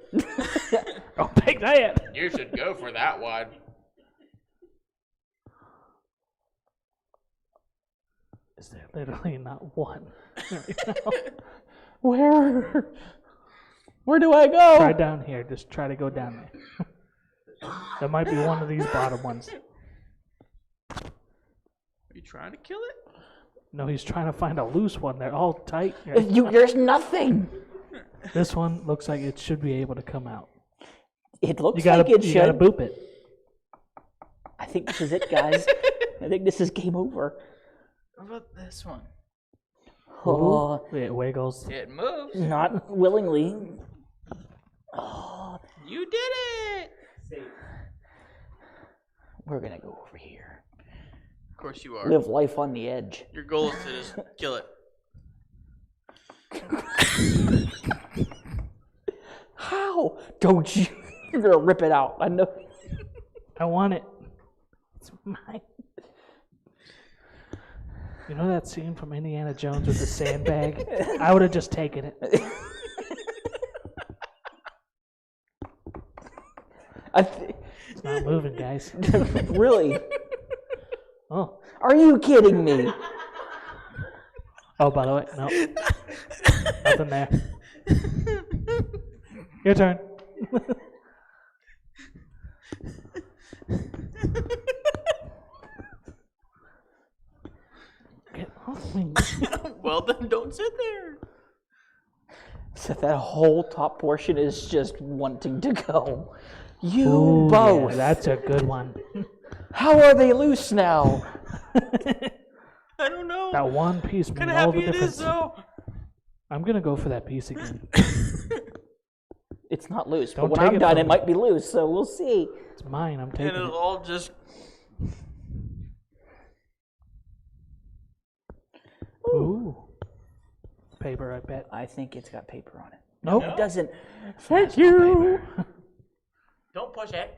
Oh, take that. You should go for that one. Is there literally not one? Where do I go? Try down here. Just try to go down there. There might be one of these bottom ones. Are you trying to kill it? No, he's trying to find a loose one. They're all tight. There's nothing. This one looks like it should be able to come out. It looks You gotta, like it you gotta should. boop it. I think this is it, guys. I think this is game over. What about this one? Oh, It wiggles. It moves. not willingly. Oh, You did it. we're gonna go over here. Of course you are. Live life on the edge. Your goal is to just kill it. How? Don't you? You're gonna rip it out. I know. I want it. It's mine. You know that scene from Indiana Jones with the sandbag? I would have just taken it. It's not moving, guys. Really? Oh. Are you kidding me? Oh, by the way, no. Nothing there. Your turn. Get off me. Well, then don't sit there. So that whole top portion is just wanting to go. You Ooh, both. yeah, that's a good one. How are they loose now? I don't know. That one piece What made kind of all happy the it difference. is, though. I'm gonna go for that piece again. It's not loose, Don't but when take I'm it done, from it me. might be loose, so we'll see. It's mine. I'm And taking it'll it. all just. Ooh. Paper, I bet. I think it's got paper on it. Nope. It doesn't. Thank you. Don't push it.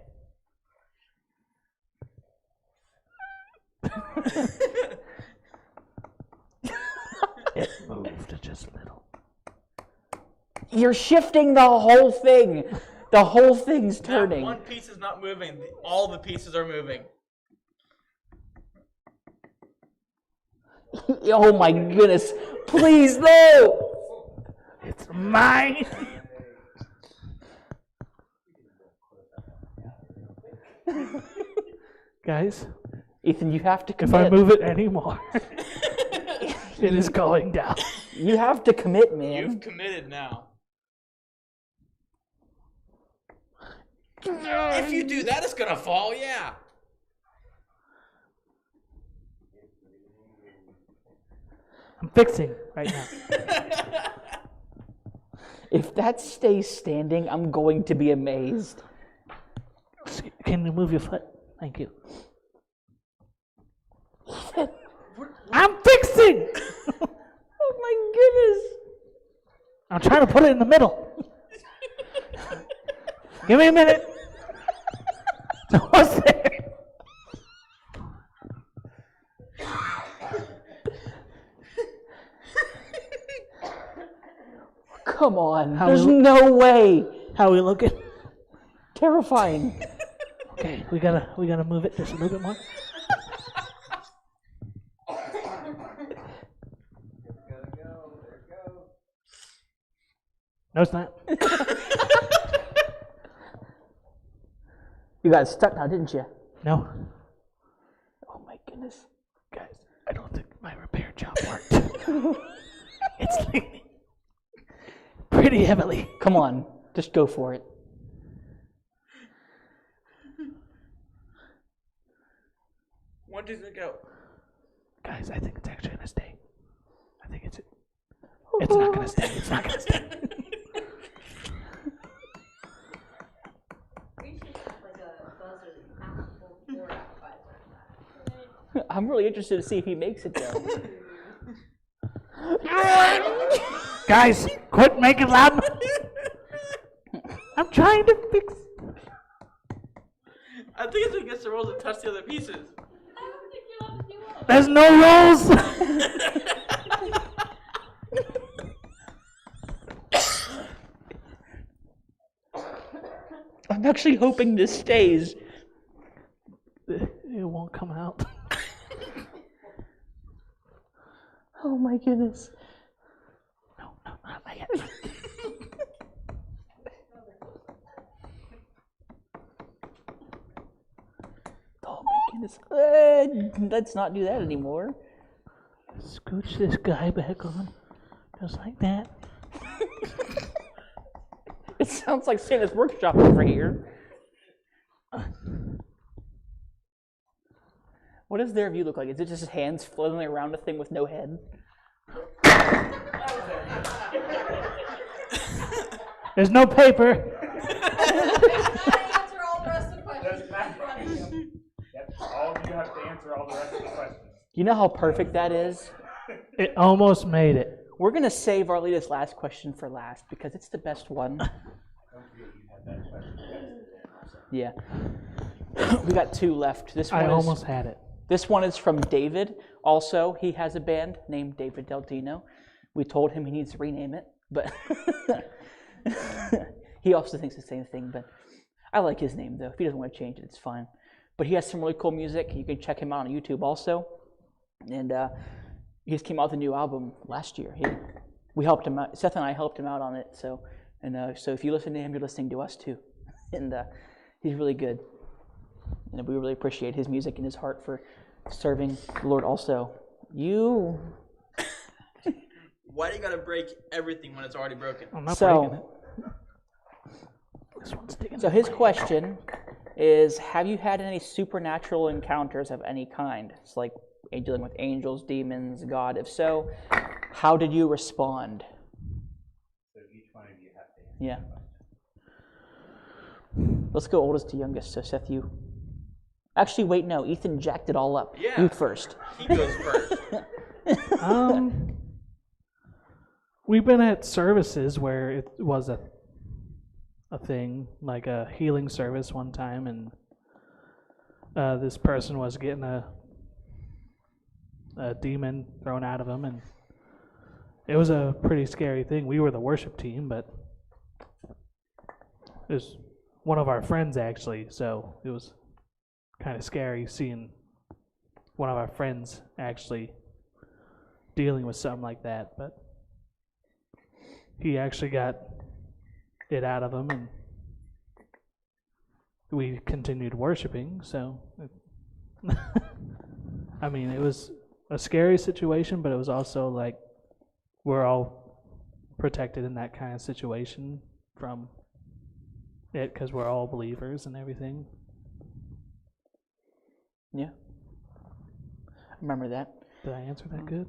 It moved just a little. You're shifting the whole thing. The whole thing's turning. One piece is not moving. All the pieces are moving. Oh my goodness. Please, no. It's mine. Guys, Ethan, you have to if I commit. move it anymore, it is going down. You have to commit, man. You've committed now. If you do that, it's gonna fall, yeah. I'm fixing right now. If that stays standing, I'm going to be amazed. Can you move your foot? Thank you. I'm fixing! Oh my goodness. I'm trying to put it in the middle. Give me a minute. It's almost there. Come on. How There's we- no way. How are we looking? Terrifying. Okay, we gotta move it just a little bit more. No, it's not. You got stuck now, didn't you? No. Oh my goodness. Guys, I don't think my repair job worked. It's leaning pretty heavily. Come on. Just go for it. When does it go? Guys, I think it's actually gonna stay. I think it's not gonna stay. It's not gonna stay. We should have like a buzzer that you have to pull the cord out by like that. I'm really interested to see if he makes it though. Guys, quit making loud noise. I'm trying to fix. I think it's against the rules to touch the other pieces. I don't think you're allowed to do all There's no rules. I'm actually hoping this stays. It won't come out. Oh my goodness. No, not yet. Oh my goodness. Let's not do that anymore. Scooch this guy back on, just like that. It sounds like Santa's workshop over here. What does their view look like? Is it just his hands flailing around a thing with no head? There's no paper. Answer all the rest of the questions. Doesn't matter. Yep, all of you have to answer all the rest of the questions. You know how perfect that is? It almost made it. We're going to save Arlita's last question for last because it's the best one. Don't forget you had that question. Yeah. We got two left. I almost had it. This one is from David. Also, he has a band named David Del Dino. We told him he needs to rename it, but he also thinks the same thing. But I like his name, though. If he doesn't want to change it, it's fine. But he has some really cool music. You can check him out on YouTube also. And he just came out with a new album last year. We helped him out. Seth and I helped him out on it. So if you listen to him, you're listening to us too. And he's really good. And we really appreciate his music and his heart for serving the Lord also. Why do you gotta break everything when it's already broken? I'm not breaking it. So, This one's digging. so his question is, have you had any supernatural encounters of any kind? It's like dealing with angels, demons, God. If so, how did you respond? So each one of you have to answer. Yeah. Let's go oldest to youngest. So Seth, you. Actually, wait, no. Ethan jacked it all up. Yeah. You first. He goes first. we've been at services where it was a thing, like a healing service one time, and this person was getting a demon thrown out of him, and it was a pretty scary thing. We were the worship team, but it was one of our friends actually, so it was kind of scary seeing one of our friends actually dealing with something like that, but he actually got it out of him, and we continued worshiping, so I mean, it was a scary situation, but it was also like we're all protected in that kind of situation from it because we're all believers and everything. Yeah. Remember that. Did I answer that good?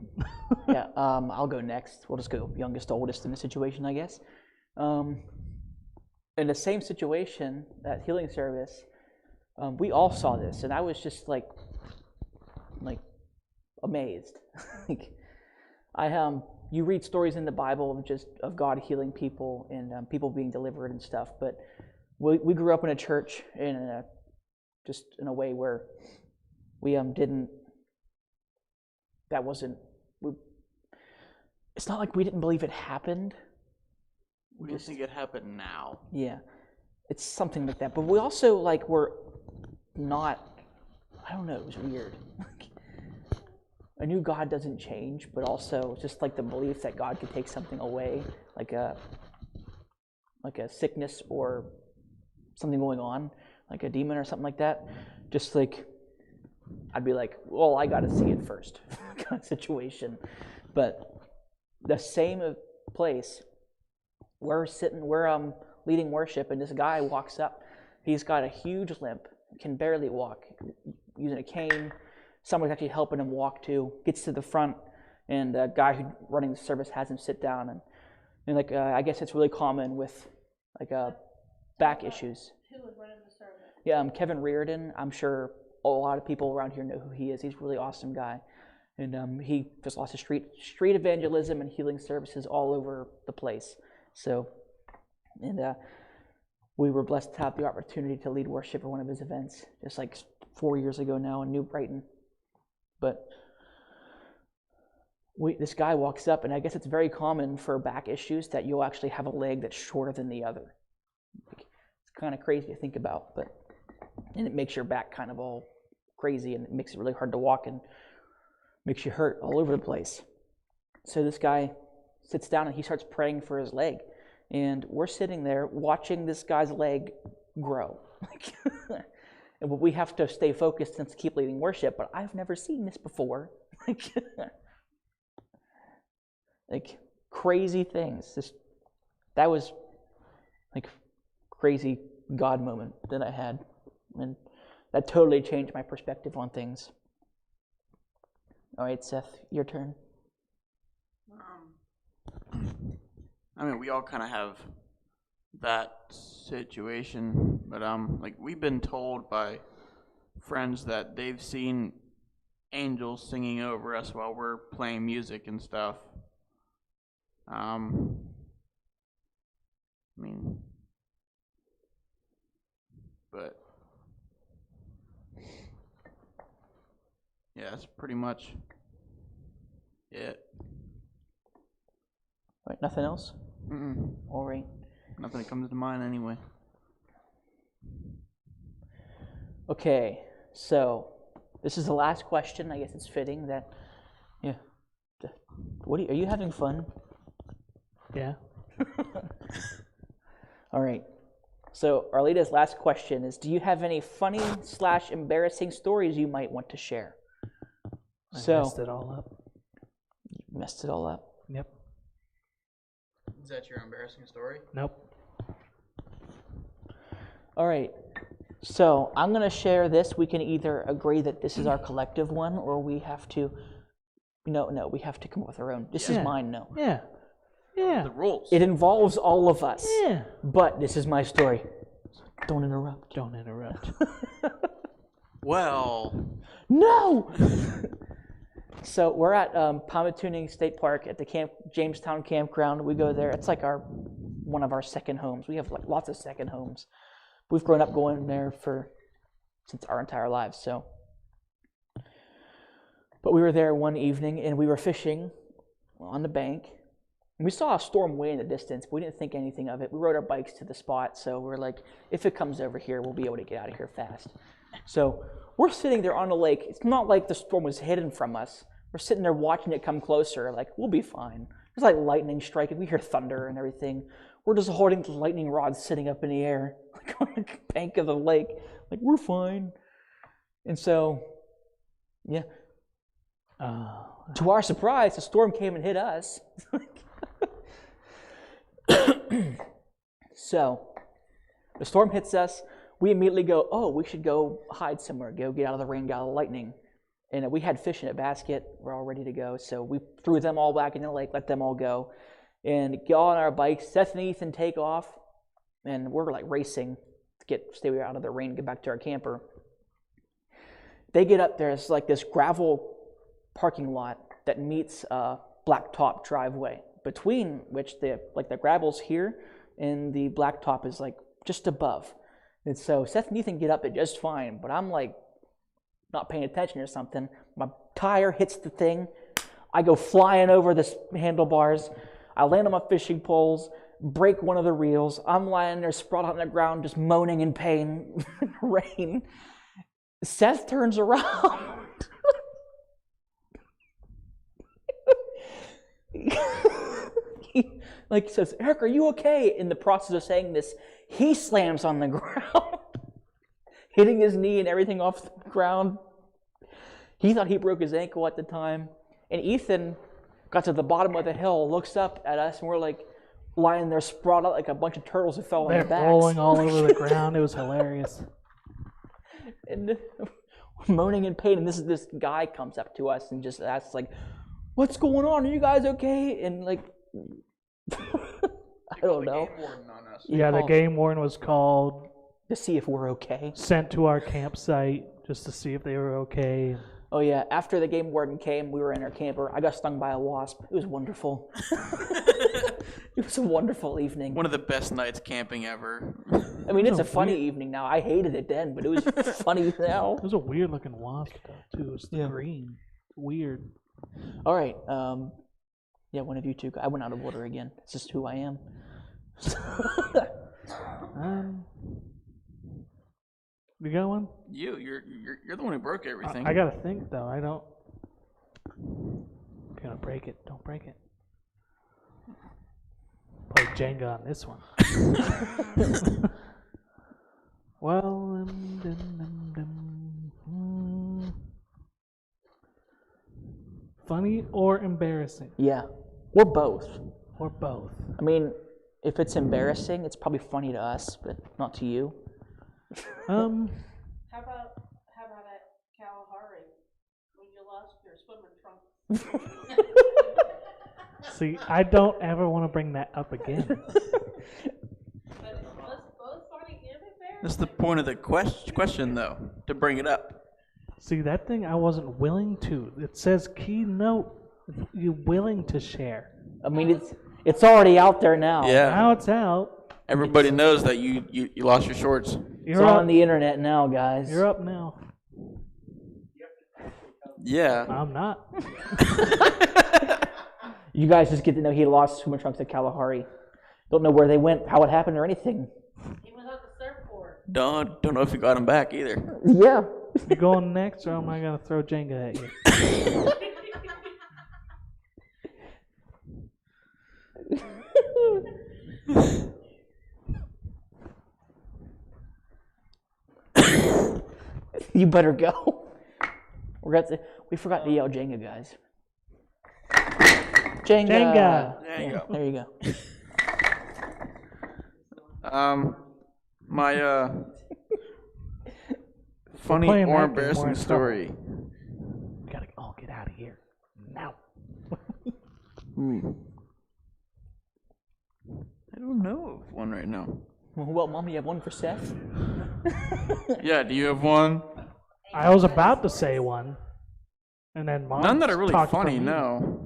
Yeah, I'll go next. We'll just go youngest to oldest in the situation, I guess. In the same situation, that healing service, we all saw this, and I was just like amazed. Like, you read stories in the Bible of God healing people and people being delivered and stuff, but we grew up in a church in a way where we didn't. That wasn't. It's not like we didn't believe it happened. We just think it happened now. Yeah, it's something like that. But we also were not. I don't know. It was weird. I knew God doesn't change, but also just like the belief that God could take something away, like a sickness or something going on, like a demon or something like that. Just like I'd be like, well, I got to see it first, kind of situation. But the same place, we're leading worship, and this guy walks up. He's got a huge limp, can barely walk, using a cane. Someone's actually helping him walk too. Gets to the front, and the guy who's running the service has him sit down, and I guess it's really common with back issues. Who was running the service? Yeah, Kevin Reardon. I'm sure a lot of people around here know who he is. He's a really awesome guy. And he just lost his street evangelism and healing services all over the place. So, and we were blessed to have the opportunity to lead worship at one of his events, just like 4 years ago now in New Brighton. But this guy walks up, and I guess it's very common for back issues that you'll actually have a leg that's shorter than the other. It's kind of crazy to think about, and it makes your back kind of all crazy, and it makes it really hard to walk and makes you hurt all over the place. So this guy sits down and he starts praying for his leg, and we're sitting there watching this guy's leg grow. And we have to stay focused and keep leading worship, but I've never seen this before. Like crazy things. That was like crazy God moment that I had, and that totally changed my perspective on things. All right, Seth, your turn. I mean, we all kind of have that situation, but we've been told by friends that they've seen angels singing over us while we're playing music and stuff. I mean, but yeah, that's pretty much it. All right, nothing else? Mm-mm. All right. Nothing that comes to mind anyway. Okay, so this is the last question. I guess it's fitting that, yeah. Are you having fun? Yeah. All right. So Arlita's last question is, do you have any funny / embarrassing stories you might want to share? I So messed it all up. you messed it all up. Yep. Is that your embarrassing story? Nope. All right. So I'm going to share this. We can either agree that this is our collective one, or we have to. No, we have to come up with our own. This is mine. No. Yeah. Yeah. The rules. It involves all of us. Yeah. But this is my story. Don't interrupt. Don't interrupt. Well. No. So we're at Palmatooning State Park at the Jamestown campground. We go there. It's like one of our second homes. We have like lots of second homes. We've grown up going there since our entire lives. So, but we were there one evening and we were fishing on the bank. We saw a storm way in the distance, but we didn't think anything of it. We rode our bikes to the spot, so we're like, if it comes over here, we'll be able to get out of here fast. So we're sitting there on the lake. It's not like the storm was hidden from us. We're sitting there watching it come closer, like, we'll be fine. There's like lightning striking. We hear thunder and everything. We're just holding the lightning rods sitting up in the air, like on the bank of the lake. Like, we're fine. And so, yeah. To our surprise, the storm came and hit us. So, the storm hits us. We immediately go, oh, we should go hide somewhere, go get out of the rain, get out of the lightning. And we had fish in a basket. We're all ready to go. So we threw them all back in the lake, let them all go. And get on our bikes. Seth and Ethan take off. And we're like racing to stay out of the rain, get back to our camper. They get up there. It's like this gravel parking lot that meets a blacktop driveway, between which the gravel's here and the blacktop is like just above. And so Seth and Ethan get up it just fine, but I'm like not paying attention or something. My tire hits the thing. I go flying over the handlebars. I land on my fishing poles, break one of the reels. I'm lying there sprawled out on the ground just moaning in pain in the rain. Seth turns around. He says, Eric, are you okay? In the process of saying this, he slams on the ground, hitting his knee and everything off the ground. He thought he broke his ankle at the time. And Ethan got to the bottom of the hill, looks up at us, and we're like lying there sprawled out like a bunch of turtles that fell on their backs. They're rolling all over the ground. It was hilarious. And moaning in pain. And this guy comes up to us and just asks, like, what's going on? Are you guys okay? And like, I don't know. Yeah, the game warden was called to see if we're okay. Sent to our campsite just to see if they were okay. Oh yeah, after the game warden came, we were in our camper. I got stung by a wasp. It was wonderful. It was a wonderful evening. One of the best nights camping ever. I mean, it's a funny evening now. I hated it then, but it was funny now. It was a weird looking wasp though, too. It was green. Weird. All right. Yeah, one of you two. I went out of order again. It's just who I am. You got one? You're the one who broke everything. I gotta think though. I don't. You're gonna break it. Don't break it. Play Jenga on this one. Well, funny or embarrassing? Yeah, or both. Or both. I mean, if it's embarrassing, it's probably funny to us, but not to you. How about at Kalahari when you lost your swimming trunks? See, I don't ever want to bring that up again. But it was both funny and embarrassing. That's the point of the question, though, to bring it up. See, that thing I wasn't willing to. It says keynote. You're willing to share. I mean, it's already out there now. Yeah. Now it's out. Everybody knows that you lost your shorts. It's on the internet now, guys. You're up now. Yeah. I'm not. You guys just get to know he lost swimming trunks at Kalahari. Don't know where they went, how it happened, or anything. He was on the surfboard. Don't know if you got him back either. Yeah. You going next, or am I gonna throw Jenga at you? You better go. We forgot to yell Jenga, guys. Jenga. Jenga. There you go. There you go. My funny playing or that game, we're embarrassing in story. We gotta all get out of here now. I don't know of one right now. Well, Mom, you have one for Seth? Yeah, do you have one? I was about to say one. And then Mom None that are really talked for funny, me. no.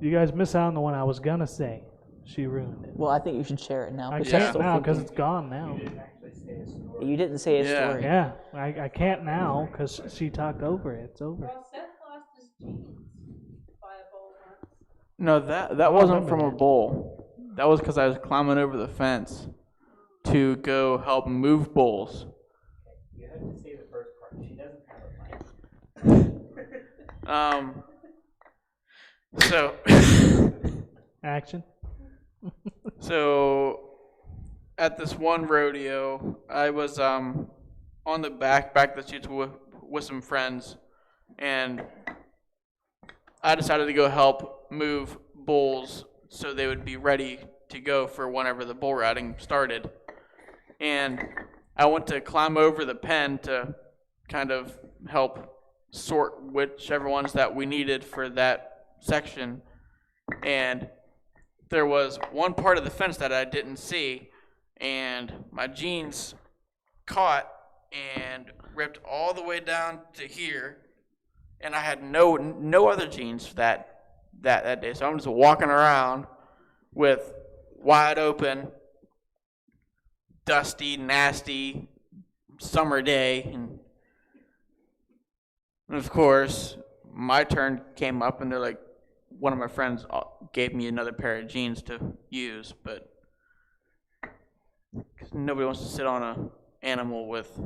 You guys miss out on the one I was gonna say. She ruined it. Well, I think you should share it now. I because Yeah. I'm can't still now because thinking. it's gone now. You didn't actually say a story. You didn't say a Yeah. story. Yeah, I can't now because she talked over it. It's over. Well, Seth lost his jeans by a bowl once. No, that I wasn't remember from a that. bowl. That was because I was climbing over the fence to go help move bowls. You have to say the first part. She doesn't have a mic. So, Action. so at this one rodeo, I was on the back of the chutes with some friends, and I decided to go help move bulls so they would be ready to go for whenever the bull riding started. And I went to climb over the pen to kind of help sort whichever ones that we needed for that section. And there was one part of the fence that I didn't see, and my jeans caught and ripped all the way down to here, and I had no other jeans that day. So I'm just walking around with wide open, dusty, nasty summer day, and of course my turn came up, and they're like, one of my friends gave me another pair of jeans to use, but 'cause nobody wants to sit on a animal with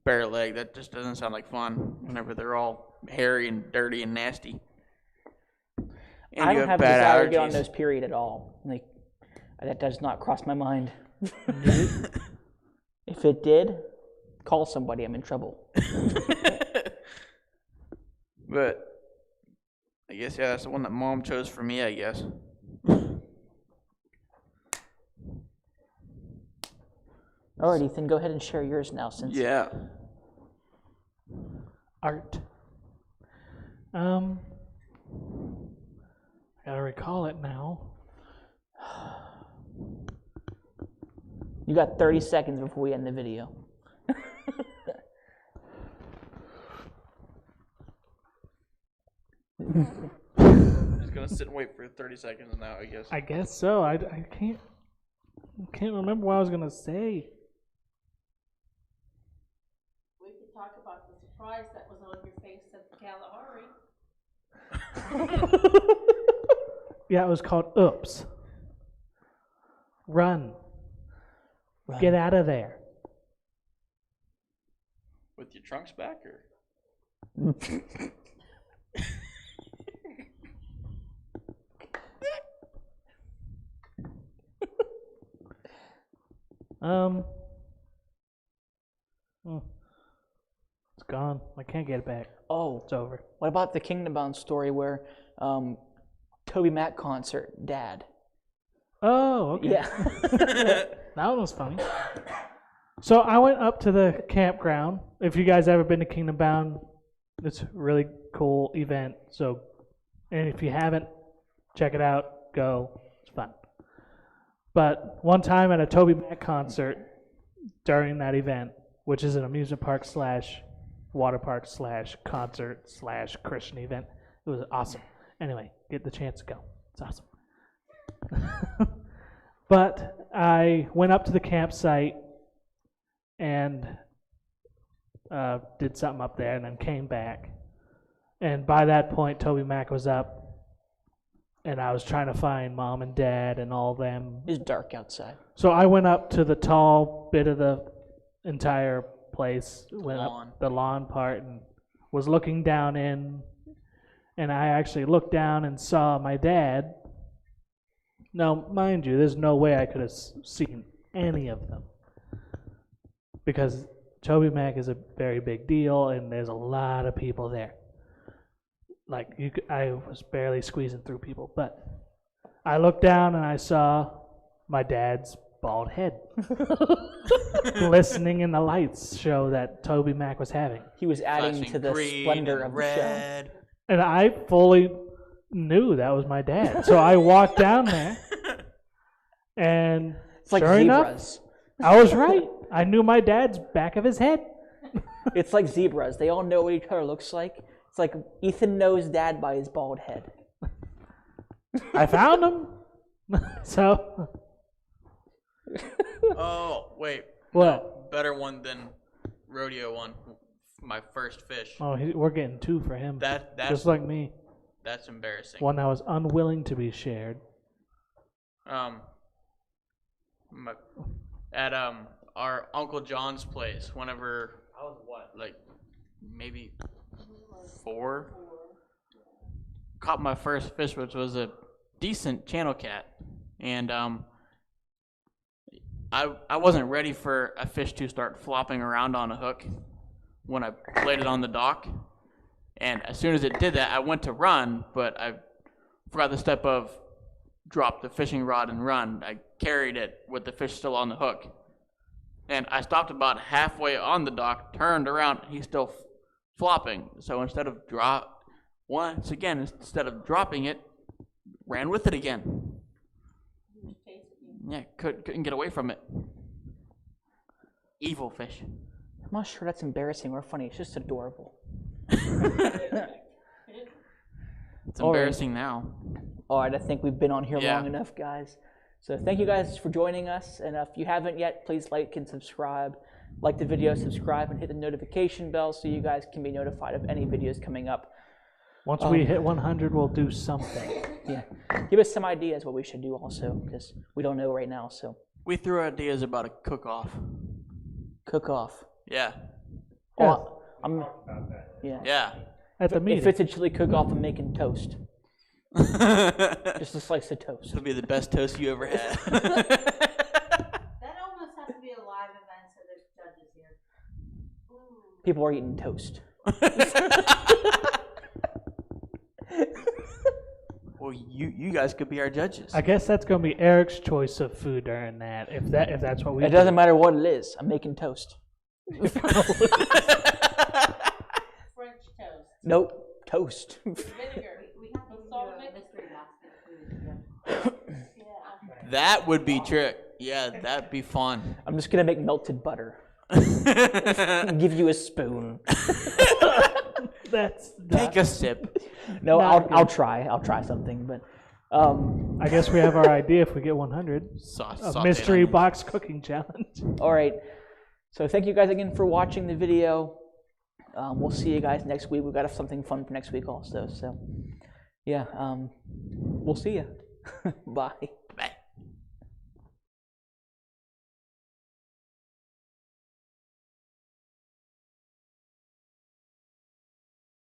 bare leg. That just doesn't sound like fun whenever they're all hairy and dirty and nasty. And I you don't have a bad desire to get on allergies. those, period, at all. Like, that does not cross my mind. If it did, call somebody. I'm in trouble. But I guess, yeah, that's the one that Mom chose for me, I guess. All right, Ethan, go ahead and share yours now, since Yeah. Art. Gotta recall it now. you got 30 seconds before we end the video. Just gonna sit and wait for 30 seconds now, I guess. I guess so. I can't remember what I was gonna say. We could talk about the surprise that was on your face at the Kalahari. Yeah, it was called Oops. Run. Run. Get out of there. With your trunks back, or? It's gone. I can't get it back. Oh, It's over. what about the Kingdom Bound story where Toby Mac concert, Dad? Oh, okay. Yeah. That one was funny. So I went up to the campground. If you guys ever been to Kingdom Bound, it's a really cool event. So, and if you haven't, check it out. Go. It's fun. But one time at a Toby Mac concert during that event, which is an amusement park / water park / concert / Christian event, it was awesome. Anyway, get the chance to go. It's awesome. But I went up to the campsite and did something up there and then came back. And by that point, Toby Mac was up, and I was trying to find Mom and Dad and all them. It's dark outside. So I went up to the tall bit of the entire place, went Lawn. up the lawn part, and was looking down in, and I actually looked down and saw my dad. Now, mind you, there's no way I could have seen any of them, because Toby Mac is a very big deal, and there's a lot of people there. Like, I was barely squeezing through people, but I looked down and I saw my dad's bald head glistening in the lights show that Toby Mac was having. He was adding Flashing to the green splendor and of the show. red. And I fully knew that was my dad. So I walked down there, and It's like sure enough, zebras. I was right. I knew my dad's back of his head. It's like zebras. They all know what each other looks like, It's like Ethan knows Dad by his bald head. I found him. So Oh, wait. what? No, better one than rodeo one. My first fish. Oh, we're getting 2 for him. That's Just like me. that's embarrassing. One that was unwilling to be shared. At our Uncle John's place, whenever I was what? like maybe 4, caught my first fish, which was a decent channel cat, and I wasn't ready for a fish to start flopping around on a hook when I played it on the dock, and as soon as it did that, I went to run, but I forgot the step of drop the fishing rod and run. I carried it with the fish still on the hook, and I stopped about halfway on the dock, turned around, and he's still flopping. So instead of dropping it, ran with it again. Yeah, couldn't get away from it. Evil fish. I'm not sure that's embarrassing or funny. It's just adorable. It's embarrassing now. All right, I think we've been on here Yeah. long enough, guys. So thank you guys for joining us. And if you haven't yet, please like and subscribe. Like the video, subscribe, and hit the notification bell so you guys can be notified of any videos coming up. Once we hit 100, we'll do something. Yeah. Give us some ideas what we should do also, because we don't know right now. So We threw ideas about a cook-off. cook off. Yeah. Oh, I'm, About that. yeah. Yeah. At the If meeting. it's a chili cook off, I'm making toast. This Just a slice of toast. will be the best toast you ever had. That almost has to be a live event, so there's judges here. People are eating toast. Well, you guys could be our judges. I guess that's gonna be Eric's choice of food during that. If that's what we It doesn't matter what it is. I'm making toast. French toast, Nope, toast. vinegar. We have to do Salt a mix? mystery basket food. Yeah. That would be trick. Yeah, that'd be fun. I'm just gonna make melted butter. And give you a spoon. That's Take a sip. No, Not I'll good. try. I'll try something, but I guess we have our idea if we get 100. Sauce, A sauteed mystery onions. box cooking challenge. all right. So thank you guys again for watching the video. We'll see you guys next week. We've got something fun for next week also. So yeah, we'll see you. Bye.